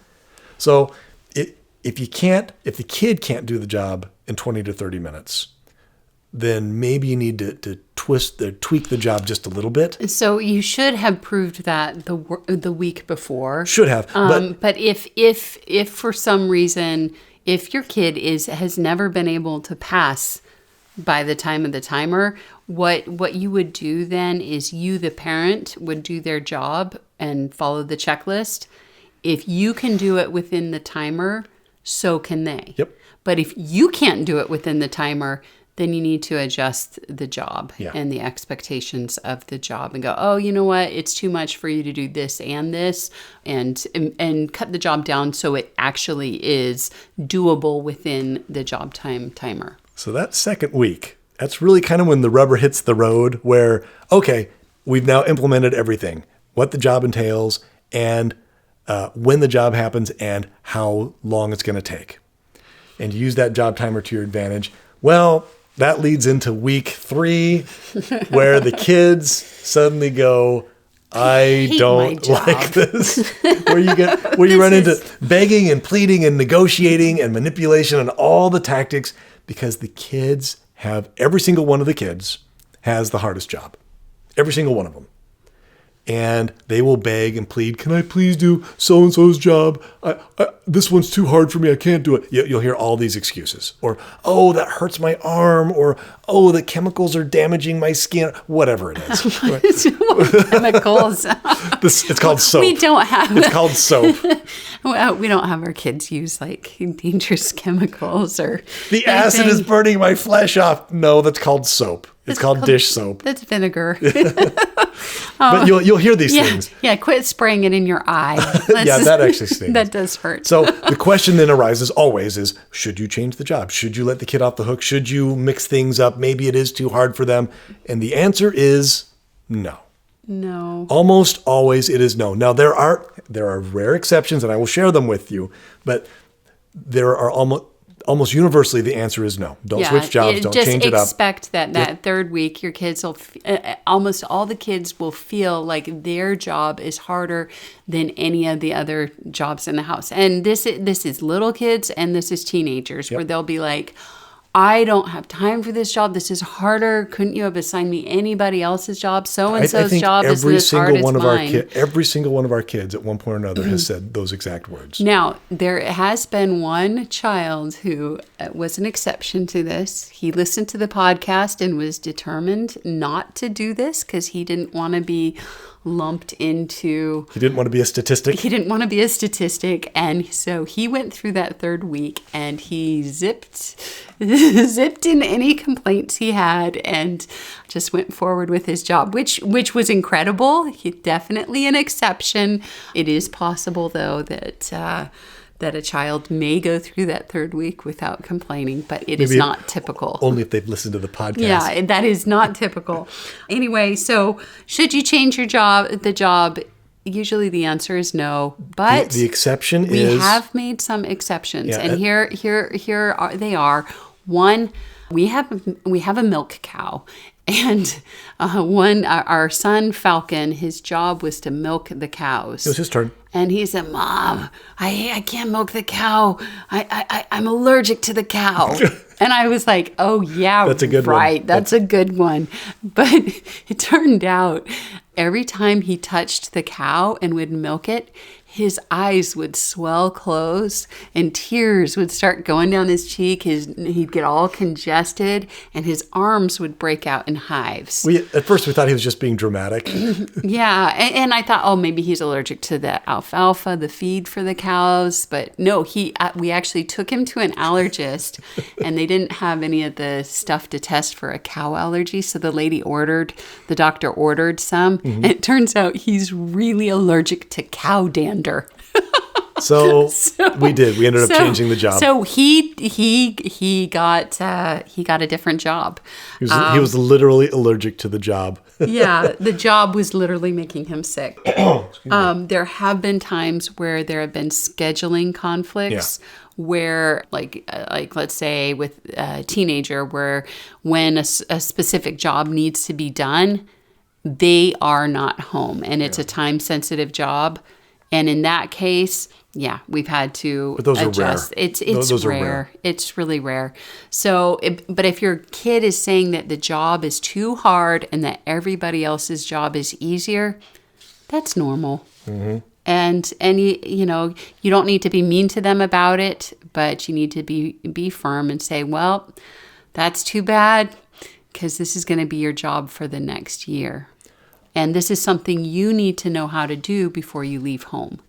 So if the kid can't do the job in 20 to 30 minutes, then maybe you need to tweak the job just a little bit. So you should have proved that the week before. Should have. But if for some reason, if your kid has never been able to pass by the time of the timer. What you would do then is you, the parent, would do their job and follow the checklist. If you can do it within the timer, so can they. Yep. But if you can't do it within the timer, then you need to adjust the job and the expectations of the job and go, oh, you know what? It's too much for you to do this and this, and cut the job down so it actually is doable within the job timer. So that second week, that's really kind of when the rubber hits the road where, okay, we've now implemented everything, what the job entails and when the job happens and how long it's going to take. And use that job timer to your advantage. Well, that leads into week 3 where the kids suddenly go, I don't like this. where you run into begging and pleading and negotiating and manipulation and all the tactics because the kids every single one of the kids has the hardest job. Every single one of them. And they will beg and plead, can I please do so-and-so's job? This one's too hard for me. I can't do it. You'll hear all these excuses. Or, oh, that hurts my arm. Or, oh, the chemicals are damaging my skin. Whatever it is. Chemicals. It's called soap. We don't have. It's called soap. Well, we don't have our kids use like dangerous chemicals or the acid is burning my flesh off. No, that's called soap. It's called dish soap. That's vinegar. But you'll hear these things. Yeah, quit spraying it in your eye. Yeah, that actually stings. That does hurt. So the question then arises always is, should you change the job? Should you let the kid off the hook? Should you mix things up? Maybe it is too hard for them. And the answer is no. No. Almost always it is no. Now there are rare exceptions and I will share them with you, but there are almost universally, the answer is no. Don't switch jobs. Don't change it up. Just expect that third week, your kids will, almost all the kids will feel like their job is harder than any of the other jobs in the house. And this is little kids and this is teenagers where they'll be like, I don't have time for this job. This is harder. Couldn't you have assigned me anybody else's job? So-and-so's job isn't as hard as mine. Every single one of our kids at one point or another has said those exact words. Now, there has been one child who was an exception to this. He listened to the podcast and was determined not to do this because he didn't want to be lumped into... He didn't want to be a statistic? He didn't want to be a statistic. And so he went through that third week and he zipped in any complaints he had and just went forward with his job, which was incredible. He definitely an exception. It is possible, though, that a child may go through that third week without complaining, but it is not typical. Only if they've listened to the podcast. Yeah, that is not typical. Anyway, so should you change the job? Usually the answer is no, but the exception we have made some exceptions, and here they are. One, we have a milk cow. And our son Falcon, his job was to milk the cows. It was his turn. And he said, Mom, I can't milk the cow. I'm allergic to the cow. And I was like, oh, yeah, that's a good one. That's a good one. But it turned out every time he touched the cow and would milk it, his eyes would swell closed and tears would start going down his cheek. He'd get all congested and his arms would break out in hives. At first we thought he was just being dramatic. Yeah. And I thought, oh, maybe he's allergic to the alfalfa, the feed for the cows. But no, we actually took him to an allergist and they didn't have any of the stuff to test for a cow allergy. So the doctor ordered some. Mm-hmm. And it turns out he's really allergic to cow dander. So we ended up changing the job. So he got a different job. He was literally allergic to the job. Yeah, the job was literally making him sick. There have been times where there have been scheduling conflicts. Yeah. Where like let's say with a teenager, where when a specific job needs to be done, they are not home, and it's a time-sensitive job. And in that case, yeah, we've had to but those adjust. Are rare. It's rare. It's really rare. So, but if your kid is saying that the job is too hard and that everybody else's job is easier, that's normal. Mm-hmm. And you don't need to be mean to them about it, but you need to be firm and say, well, that's too bad, because this is going to be your job for the next year. And this is something you need to know how to do before you leave home.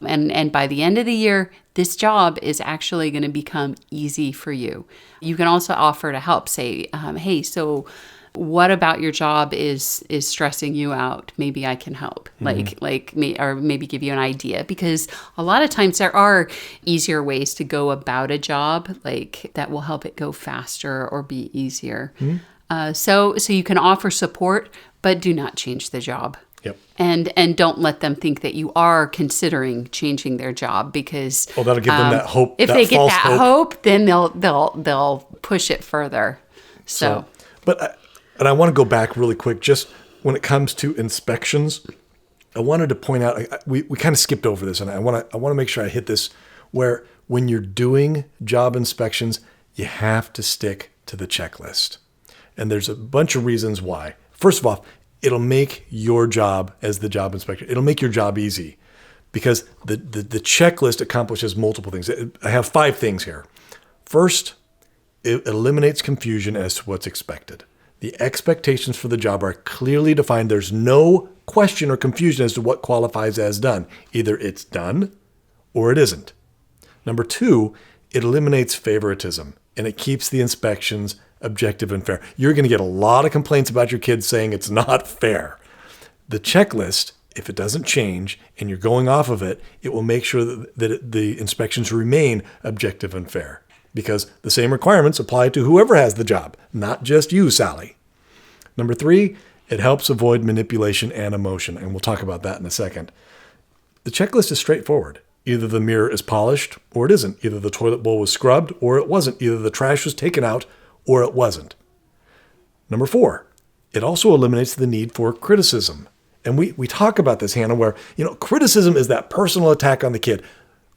And by the end of the year, this job is actually going to become easy for you. You can also offer to help. Say, hey, so what about your job is stressing you out? Maybe I can help. Or maybe give you an idea, because a lot of times there are easier ways to go about a job, like that will help it go faster or be easier. So you can offer support, but do not change the job. Yep. And don't let them think that you are considering changing their job, because that'll give them that hope. If they get that hope, then they'll push it further. And I want to go back really quick, just when it comes to inspections. I wanted to point out, we kind of skipped over this, and I want to make sure I hit this, where when you're doing job inspections, you have to stick to the checklist. And there's a bunch of reasons why. First of all, it'll make your job as the job inspector, it'll make your job easy, because the checklist accomplishes multiple things. I have 5 things here. First, it eliminates confusion as to what's expected. The expectations for the job are clearly defined. There's no question or confusion as to what qualifies as done. Either it's done or it isn't. Number 2, it eliminates favoritism, and it keeps the inspections objective and fair. You're going to get a lot of complaints about your kids saying it's not fair. The checklist, if it doesn't change and you're going off of it, it will make sure that the inspections remain objective and fair, because the same requirements apply to whoever has the job, not just you, Sally. Number 3, it helps avoid manipulation and emotion, and we'll talk about that in a second. The checklist is straightforward. Either the mirror is polished or it isn't. Either the toilet bowl was scrubbed or it wasn't. Either the trash was taken out or it wasn't. Number 4, it also eliminates the need for criticism. And we talk about this, Hannah, where, criticism is that personal attack on the kid.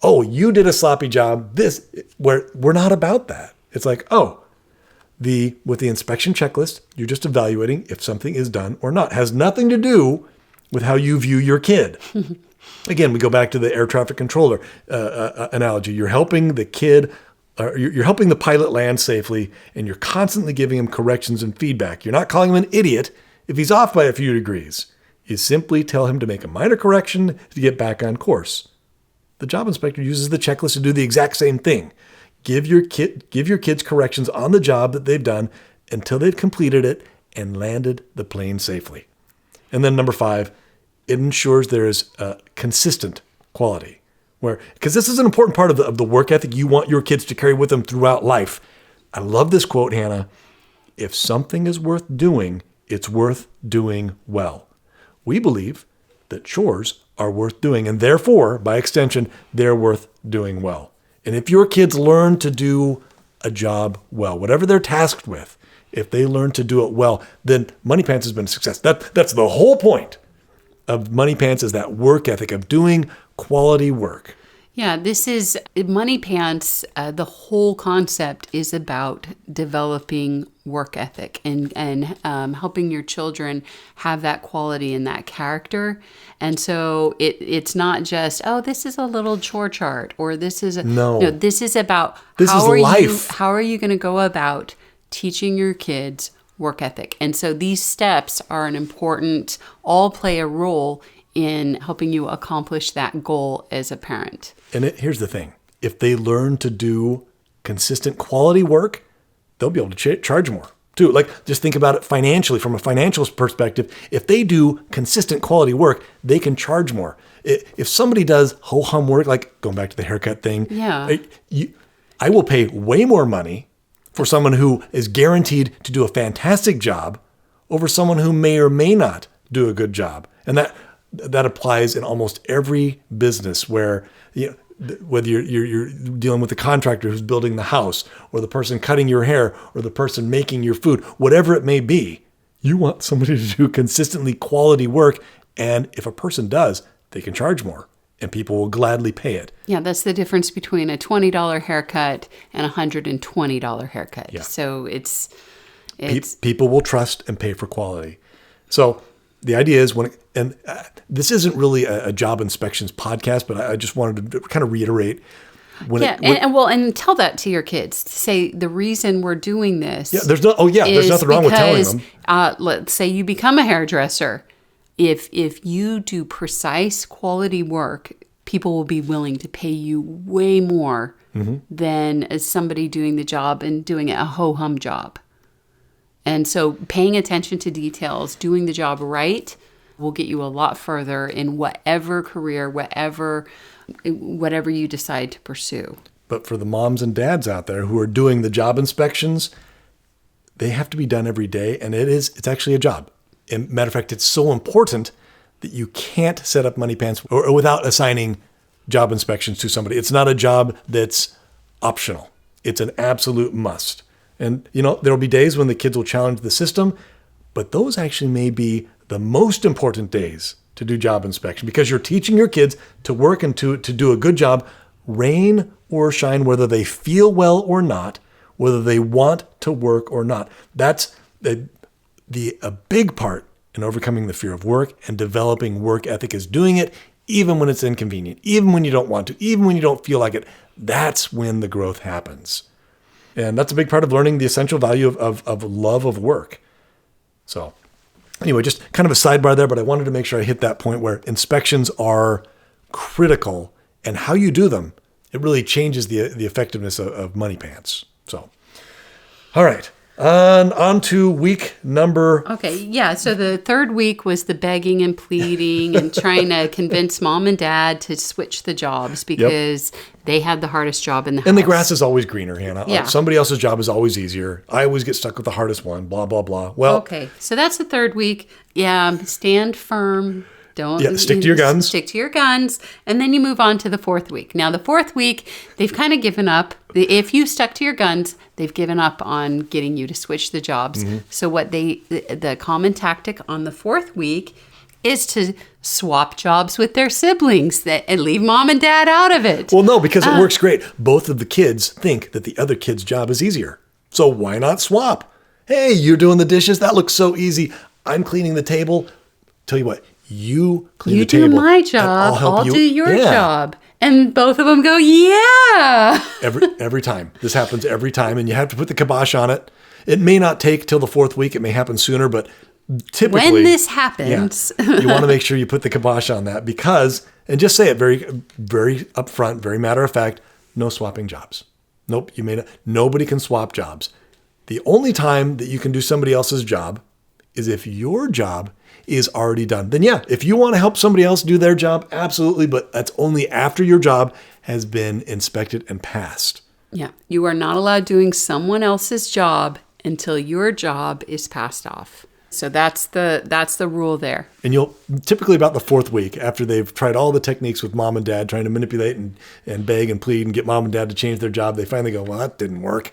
Oh, you did a sloppy job. Where we're not about that. It's like, with the inspection checklist, you're just evaluating if something is done or not. It has nothing to do with how you view your kid. Again, we go back to the air traffic controller analogy. You're helping the kid, you're helping the pilot land safely, and you're constantly giving him corrections and feedback. You're not calling him an idiot if he's off by a few degrees. You simply tell him to make a minor correction to get back on course. The job inspector uses the checklist to do the exact same thing. Give your kids corrections on the job that they've done until they've completed it and landed the plane safely. And then number 5, it ensures there is consistent quality. Because this is an important part of the work ethic you want your kids to carry with them throughout life. I love this quote, Hannah. If something is worth doing, it's worth doing well. We believe that chores are worth doing, and therefore, by extension, they're worth doing well. And if your kids learn to do a job well, whatever they're tasked with, if they learn to do it well, then Moneypants has been a success. That's the whole point of Moneypants, is that work ethic of doing quality work. Yeah, this is Moneypants. The whole concept is about developing work ethic and helping your children have that quality and that character. And so it's not just, this is a little chore chart, or this is no, this is about how are you going to go about teaching your kids work ethic. And so these steps are all play a role in helping you accomplish that goal as a parent. And here's the thing. If they learn to do consistent quality work, they'll be able to charge more too. Like, just think about it financially, from a financial perspective. If they do consistent quality work, they can charge more. If somebody does ho-hum work, like going back to the haircut thing, I will pay way more money for someone who is guaranteed to do a fantastic job over someone who may or may not do a good job. And that applies in almost every business, where whether you're dealing with the contractor who's building the house, or the person cutting your hair, or the person making your food, whatever it may be, you want somebody to do consistently quality work. And if a person does, they can charge more, and people will gladly pay it. Yeah, that's the difference between a $20 haircut and a $120 haircut. Yeah. So it's people will trust and pay for quality. So the idea is this isn't really a job inspections podcast, but I just wanted to kind of reiterate. And tell that to your kids. Say the reason we're doing this. Yeah, there's nothing wrong with telling them. Let's say you become a hairdresser. If you do precise quality work, people will be willing to pay you way more than as somebody doing the job and doing a ho-hum job. And so paying attention to details, doing the job right, will get you a lot further in whatever career, whatever you decide to pursue. But for the moms and dads out there who are doing the job inspections, they have to be done every day, and it's actually a job. And matter of fact, it's so important that you can't set up Moneypants or without assigning job inspections to somebody. It's not a job that's optional. It's an absolute must. And, there'll be days when the kids will challenge the system, but those actually may be the most important days to do job inspection because you're teaching your kids to work and to do a good job, rain or shine, whether they feel well or not, whether they want to work or not. That's a big part in overcoming the fear of work and developing work ethic is doing it even when it's inconvenient, even when you don't want to, even when you don't feel like it. That's when the growth happens. And that's a big part of learning the essential value of love of work. So anyway, just kind of a sidebar there, but I wanted to make sure I hit that point where inspections are critical and how you do them, it really changes the effectiveness of Moneypants. So, all right. On to week number. Okay, yeah. So the third week was the begging and pleading and trying to convince mom and dad to switch the jobs because they had the hardest job in the house. And the grass is always greener, Hannah. Yeah. Somebody else's job is always easier. I always get stuck with the hardest one, blah, blah, blah. Well, okay. So that's the third week. Yeah, stand firm. Don't stick to your guns. Stick to your guns. And then you move on to the fourth week. Now, the fourth week, they've kind of given up. If you stuck to your guns, they've given up on getting you to switch the jobs. Mm-hmm. So what the common tactic on the fourth week is to swap jobs with their siblings and leave mom and dad out of it. Well, no, because it works great. Both of the kids think that the other kid's job is easier. So why not swap? Hey, you're doing the dishes. That looks so easy. I'm cleaning the table. Tell you what. You clean the table. You do my job. I'll do your job. And both of them go, yeah. Every time. This happens every time. And you have to put the kibosh on it. It may not take till the fourth week. It may happen sooner. But typically. When this happens. You want to make sure you put the kibosh on that because, and just say it very, very upfront, very matter of fact, no swapping jobs. Nope. Nobody can swap jobs. The only time that you can do somebody else's job is if your job is already done. Then if you want to help somebody else do their job, absolutely, but that's only after your job has been inspected and passed. Yeah. You are not allowed doing someone else's job until your job is passed off. So that's the rule there. And you'll typically about the fourth week after they've tried all the techniques with mom and dad trying to manipulate and beg and plead and get mom and dad to change their job, they finally go, well, that didn't work.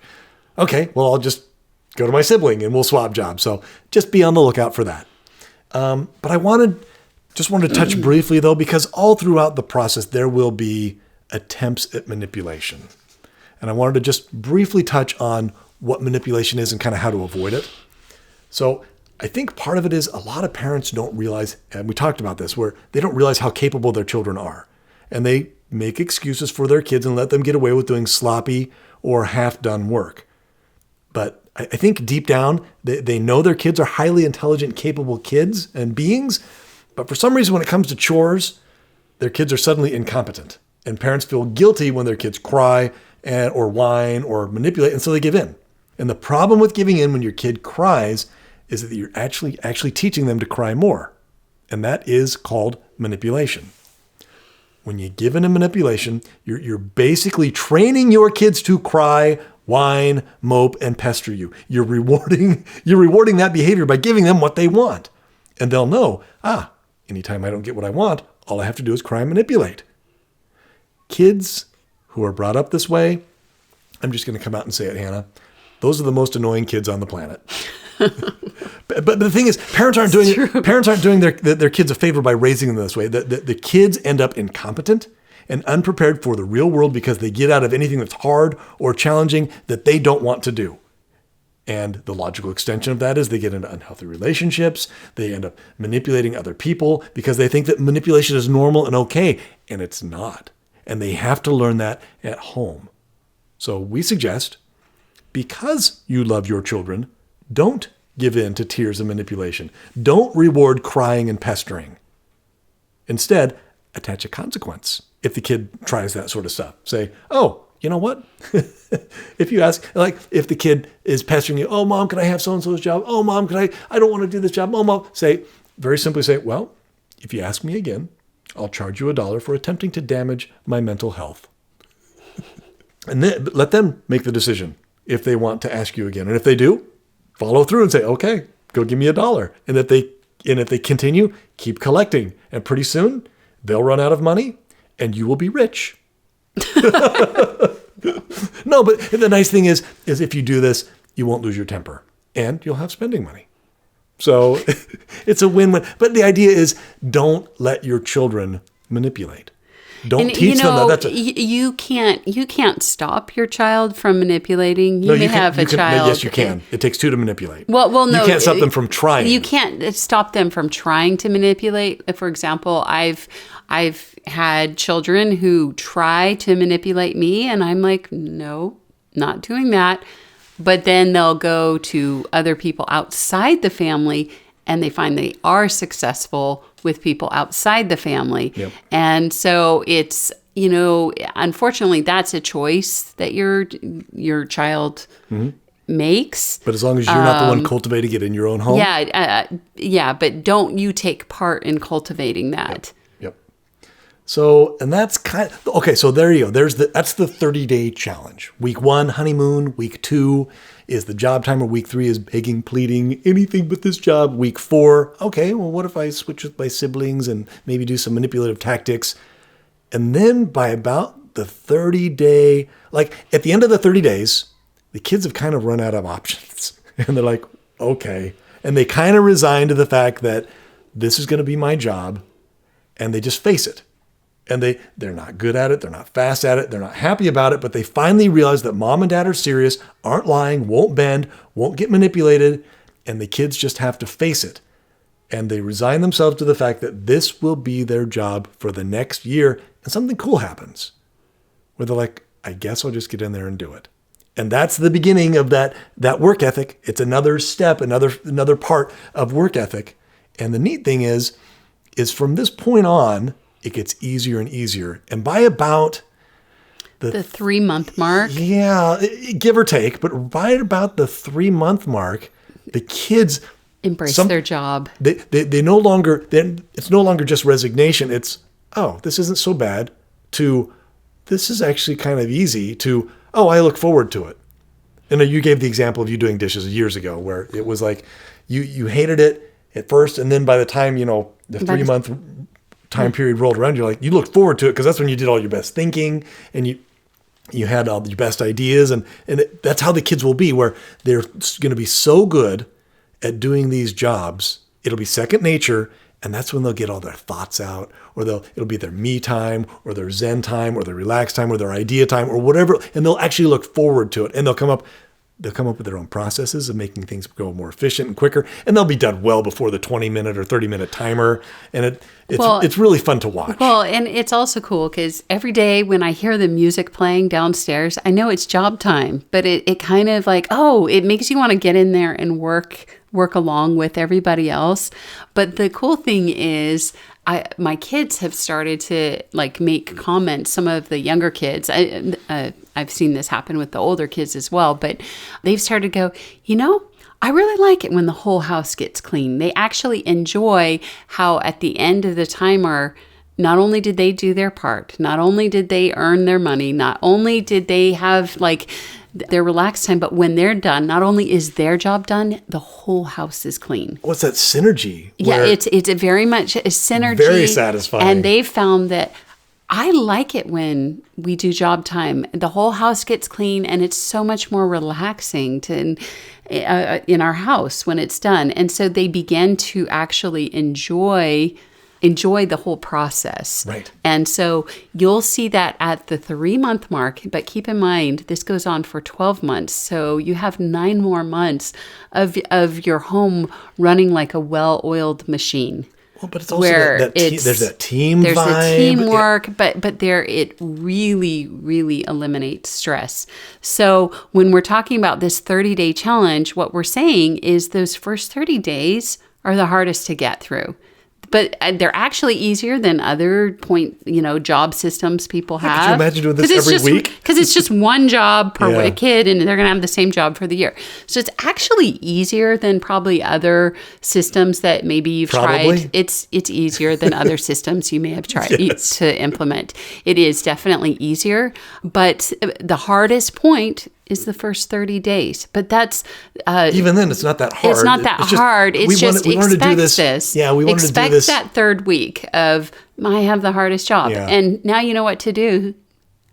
Okay, well, I'll just go to my sibling and we'll swap jobs. So just be on the lookout for that. But I wanted to touch briefly though, because all throughout the process, there will be attempts at manipulation. And I wanted to just briefly touch on what manipulation is and kind of how to avoid it. So I think part of it is a lot of parents don't realize, and we talked about this, where they don't realize how capable their children are. And they make excuses for their kids and let them get away with doing sloppy or half-done work. But I think deep down, they know their kids are highly intelligent, capable kids and beings. But for some reason, when it comes to chores, their kids are suddenly incompetent. And parents feel guilty when their kids cry or whine or manipulate, and so they give in. And the problem with giving in when your kid cries is that you're actually teaching them to cry more. And that is called manipulation. When you give in a manipulation, you're basically training your kids to cry, whine, mope, and pester you. You're rewarding that behavior by giving them what they want. And they'll know, anytime I don't get what I want, all I have to do is cry and manipulate. Kids who are brought up this way, I'm just going to come out and say it, Hannah, those are the most annoying kids on the planet. But the thing is, parents aren't doing their kids a favor by raising them this way. The kids end up incompetent and unprepared for the real world because they get out of anything that's hard or challenging that they don't want to do. And the logical extension of that is they get into unhealthy relationships. They end up manipulating other people because they think that manipulation is normal and okay, and it's not. And they have to learn that at home. So we suggest, because you love your children, don't give in to tears and manipulation. Don't reward crying and pestering. Instead, attach a consequence if the kid tries that sort of stuff. Say, oh, you know what? If you ask, like if the kid is pestering you, oh, Mom, can I have so-and-so's job? Oh, Mom, I don't want to do this job. Oh, Mom, very simply say, well, if you ask me again, I'll charge you $1 for attempting to damage my mental health. And then let them make the decision if they want to ask you again. And if they do, follow through and say, okay, go give me $1. And if they continue, keep collecting. And pretty soon they'll run out of money and you will be rich. No, but the nice thing is if you do this, you won't lose your temper and you'll have spending money. So it's a win-win. But the idea is don't let your children manipulate. Don't teach them that. You can't stop your child from manipulating. You may have a child. Yes, you can. It takes two to manipulate. Well, no. You can't stop them from trying. You can't stop them from trying to manipulate. For example, I've had children who try to manipulate me, and I'm like, no, not doing that. But then they'll go to other people outside the family, and they find they are successful with people outside the family. Yep. And so it's, unfortunately, that's a choice that your child makes. But as long as you're not the one cultivating it in your own home. Yeah, but don't you take part in cultivating that. Yep. So, and that's okay, so there you go. That's the 30-day challenge. Week 1, honeymoon. Week 2 is the job timer. Week 3 is begging, pleading, anything but this job. Week 4, okay, well, what if I switch with my siblings and maybe do some manipulative tactics? And then by about the 30-day, like at the end of the 30 days, the kids have kind of run out of options. And they're like, okay. And they kind of resign to the fact that this is going to be my job. And they just face it. And they're not good at it. They're not fast at it. They're not happy about it. But they finally realize that Mom and Dad are serious, aren't lying, won't bend, won't get manipulated. And the kids just have to face it. And they resign themselves to the fact that this will be their job for the next year. And something cool happens where they're like, I guess I'll just get in there and do it. And that's the beginning of that work ethic. It's another step, another part of work ethic. And the neat thing is from this point on, it gets easier and easier. And by about the 3-month mark. Yeah, give or take. But by about the 3-month mark, the kids embrace their job. They no longer, it's no longer just resignation. It's, oh, this isn't so bad, to this is actually kind of easy, to, oh, I look forward to it. And you gave the example of you doing dishes years ago where it was like you hated it at first. And then by the time, the 3-month time period rolled around, you're like, you looked forward to it because that's when you did all your best thinking and you had all your best ideas. And that's how the kids will be, where they're going to be so good at doing these jobs. It'll be second nature. And that's when they'll get all their thoughts out, or it'll be their me time or their Zen time or their relax time or their idea time or whatever. And they'll actually look forward to it. And they'll come up with their own processes of making things go more efficient and quicker. And they'll be done well before the 20-minute or 30-minute timer. And it's really fun to watch. Well, and it's also cool because every day when I hear the music playing downstairs, I know it's job time, but it kind of like, it makes you want to get in there and work along with everybody else. But the cool thing is my kids have started to make comments. Some of the younger kids, I've seen this happen with the older kids as well, but they've started to go, I really like it when the whole house gets clean. They actually enjoy how at the end of the timer, not only did they do their part, not only did they earn their money, not only did they have their relaxed time, but when they're done, not only is their job done, the whole house is clean. What's that synergy? Yeah, it's very much a synergy. Very satisfying. And they've found that I like it when we do job time. The whole house gets clean, and it's so much more relaxing in our house when it's done. And so they begin to actually enjoy the whole process. Right. And so you'll see that at the 3-month mark, but keep in mind, this goes on for 12 months. So you have 9 more months of your home running like a well-oiled machine. Well, but it's also there's that team there's vibe. the teamwork, but there it really, really eliminates stress. So when we're talking about this 30-day challenge, what we're saying is those first 30 days are the hardest to get through. But they're actually easier than other job systems people have. Could you imagine doing this every week? Because it's just one job per kid, and they're going to have the same job for the year. So it's actually easier than probably other systems that maybe you've tried. It's easier than other systems you may have tried to implement. It is definitely easier, but the hardest point is the first 30 days. But that's... even then, it's not that hard. It's not that hard. It's just expect this. Yeah, we wanted to do this. Expect that third week of, I have the hardest job. Yeah. And now you know what to do.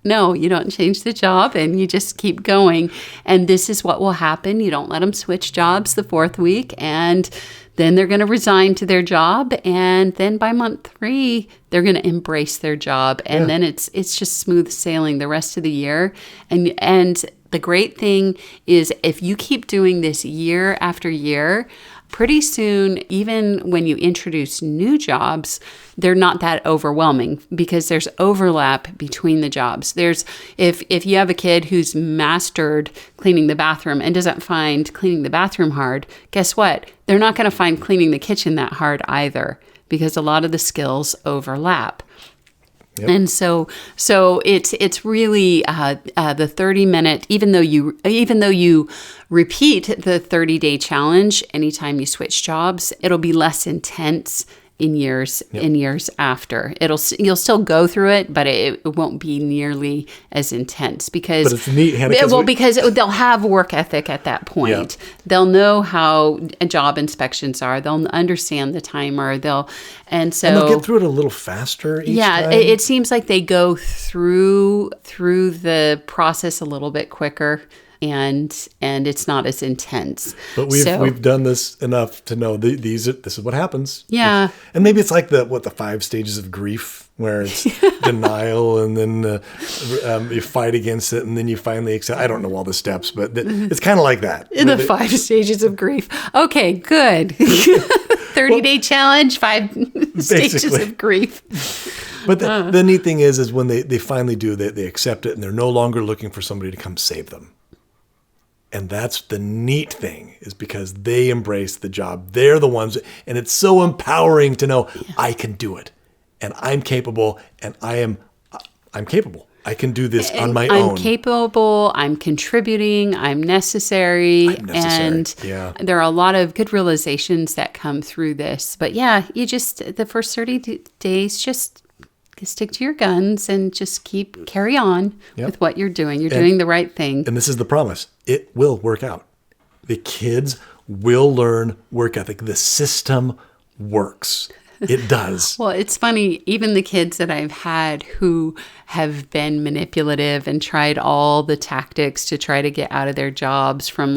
No, you don't change the job and you just keep going. And this is what will happen. You don't let them switch jobs the fourth week. And then they're going to resign to their job. And then by month 3, they're going to embrace their job. And then it's just smooth sailing the rest of the year. And the great thing is if you keep doing this year after year, pretty soon, even when you introduce new jobs, they're not that overwhelming because there's overlap between the jobs. There's if you have a kid who's mastered cleaning the bathroom and doesn't find cleaning the bathroom hard, guess what? They're not going to find cleaning the kitchen that hard either because a lot of the skills overlap. Yep. And so it's really the 30-minute. Even though you repeat the 30-day challenge anytime you switch jobs, it'll be less intense in years after. You'll still go through it, but it won't be nearly as intense because. But it's neat, Hannah, because they'll have work ethic at that point. Yeah. They'll know how job inspections are. They'll understand the timer. And they'll get through it a little faster each time. It seems like they go through the process a little bit quicker. And it's not as intense. But we've done this enough to know this is what happens. Yeah. And maybe it's like the 5 stages of grief, where it's denial, and then you fight against it, and then you finally accept. I don't know all the steps, but it's kind of like that. In the 5 stages of grief. Okay, good. 30-day challenge, 5 stages of grief. But the neat thing is when they finally do, they accept it, and they're no longer looking for somebody to come save them. And that's the neat thing, is because they embrace the job. They're the ones, and it's so empowering to know I can do it, and I'm capable, and I'm capable. I can do this on my own. I'm capable. I'm contributing. I'm necessary. And there are a lot of good realizations that come through this. But the first 30 days, just stick to your guns and just carry on with what you're doing. You're doing the right thing. And this is the promise. It will work out. The kids will learn work ethic. The system works. It does. Well, it's funny. Even the kids that I've had who have been manipulative and tried all the tactics to try to get out of their jobs, from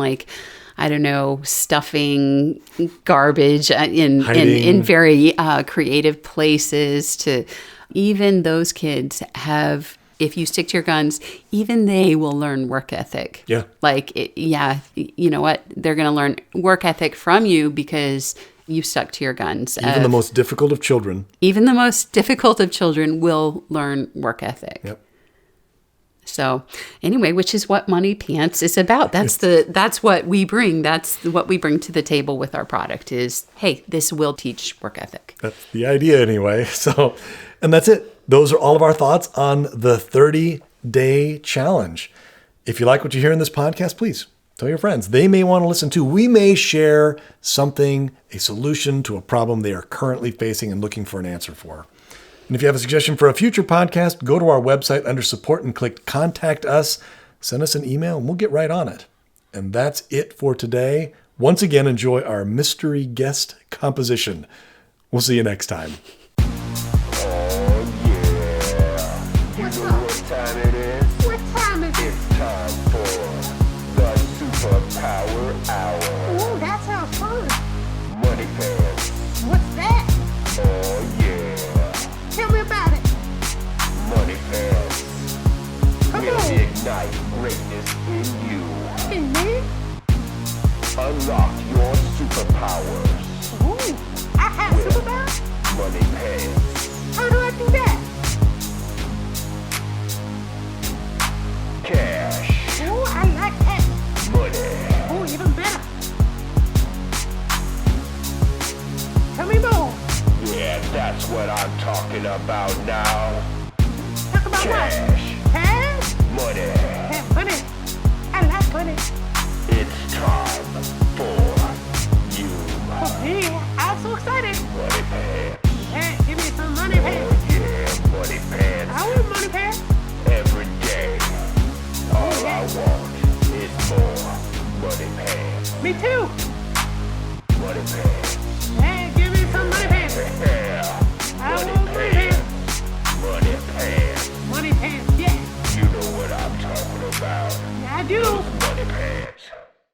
stuffing garbage in very creative places, to even those kids have, if you stick to your guns, even they will learn work ethic. Yeah. You know what? They're going to learn work ethic from you because you stuck to your guns. Even the most difficult of children. Even the most difficult of children will learn work ethic. Yep. So anyway, which is what Moneypants is about. That's what we bring. That's what we bring to the table with our product is, hey, this will teach work ethic. That's the idea anyway. So, and that's it. Those are all of our thoughts on the 30-day challenge. If you like what you hear in this podcast, please tell your friends. They may want to listen too. We may share something, a solution to a problem they are currently facing and looking for an answer for. And if you have a suggestion for a future podcast, go to our website under support and click Contact Us. Send us an email and we'll get right on it. And that's it for today. Once again, enjoy our mystery guest composition. We'll see you next time. Ignite greatness in you. Unlock your superpowers. Ooh, I have superpowers? That's what I'm talking about now. Talk about Cash. what? Cash? Money. Yeah, money. I like money. It's time for you. Oh, yeah, I'm so excited. Money pants. Hey, give me some money pants. Yeah, money pants. I want money pants. Every day. All I want is more money pants. Me too.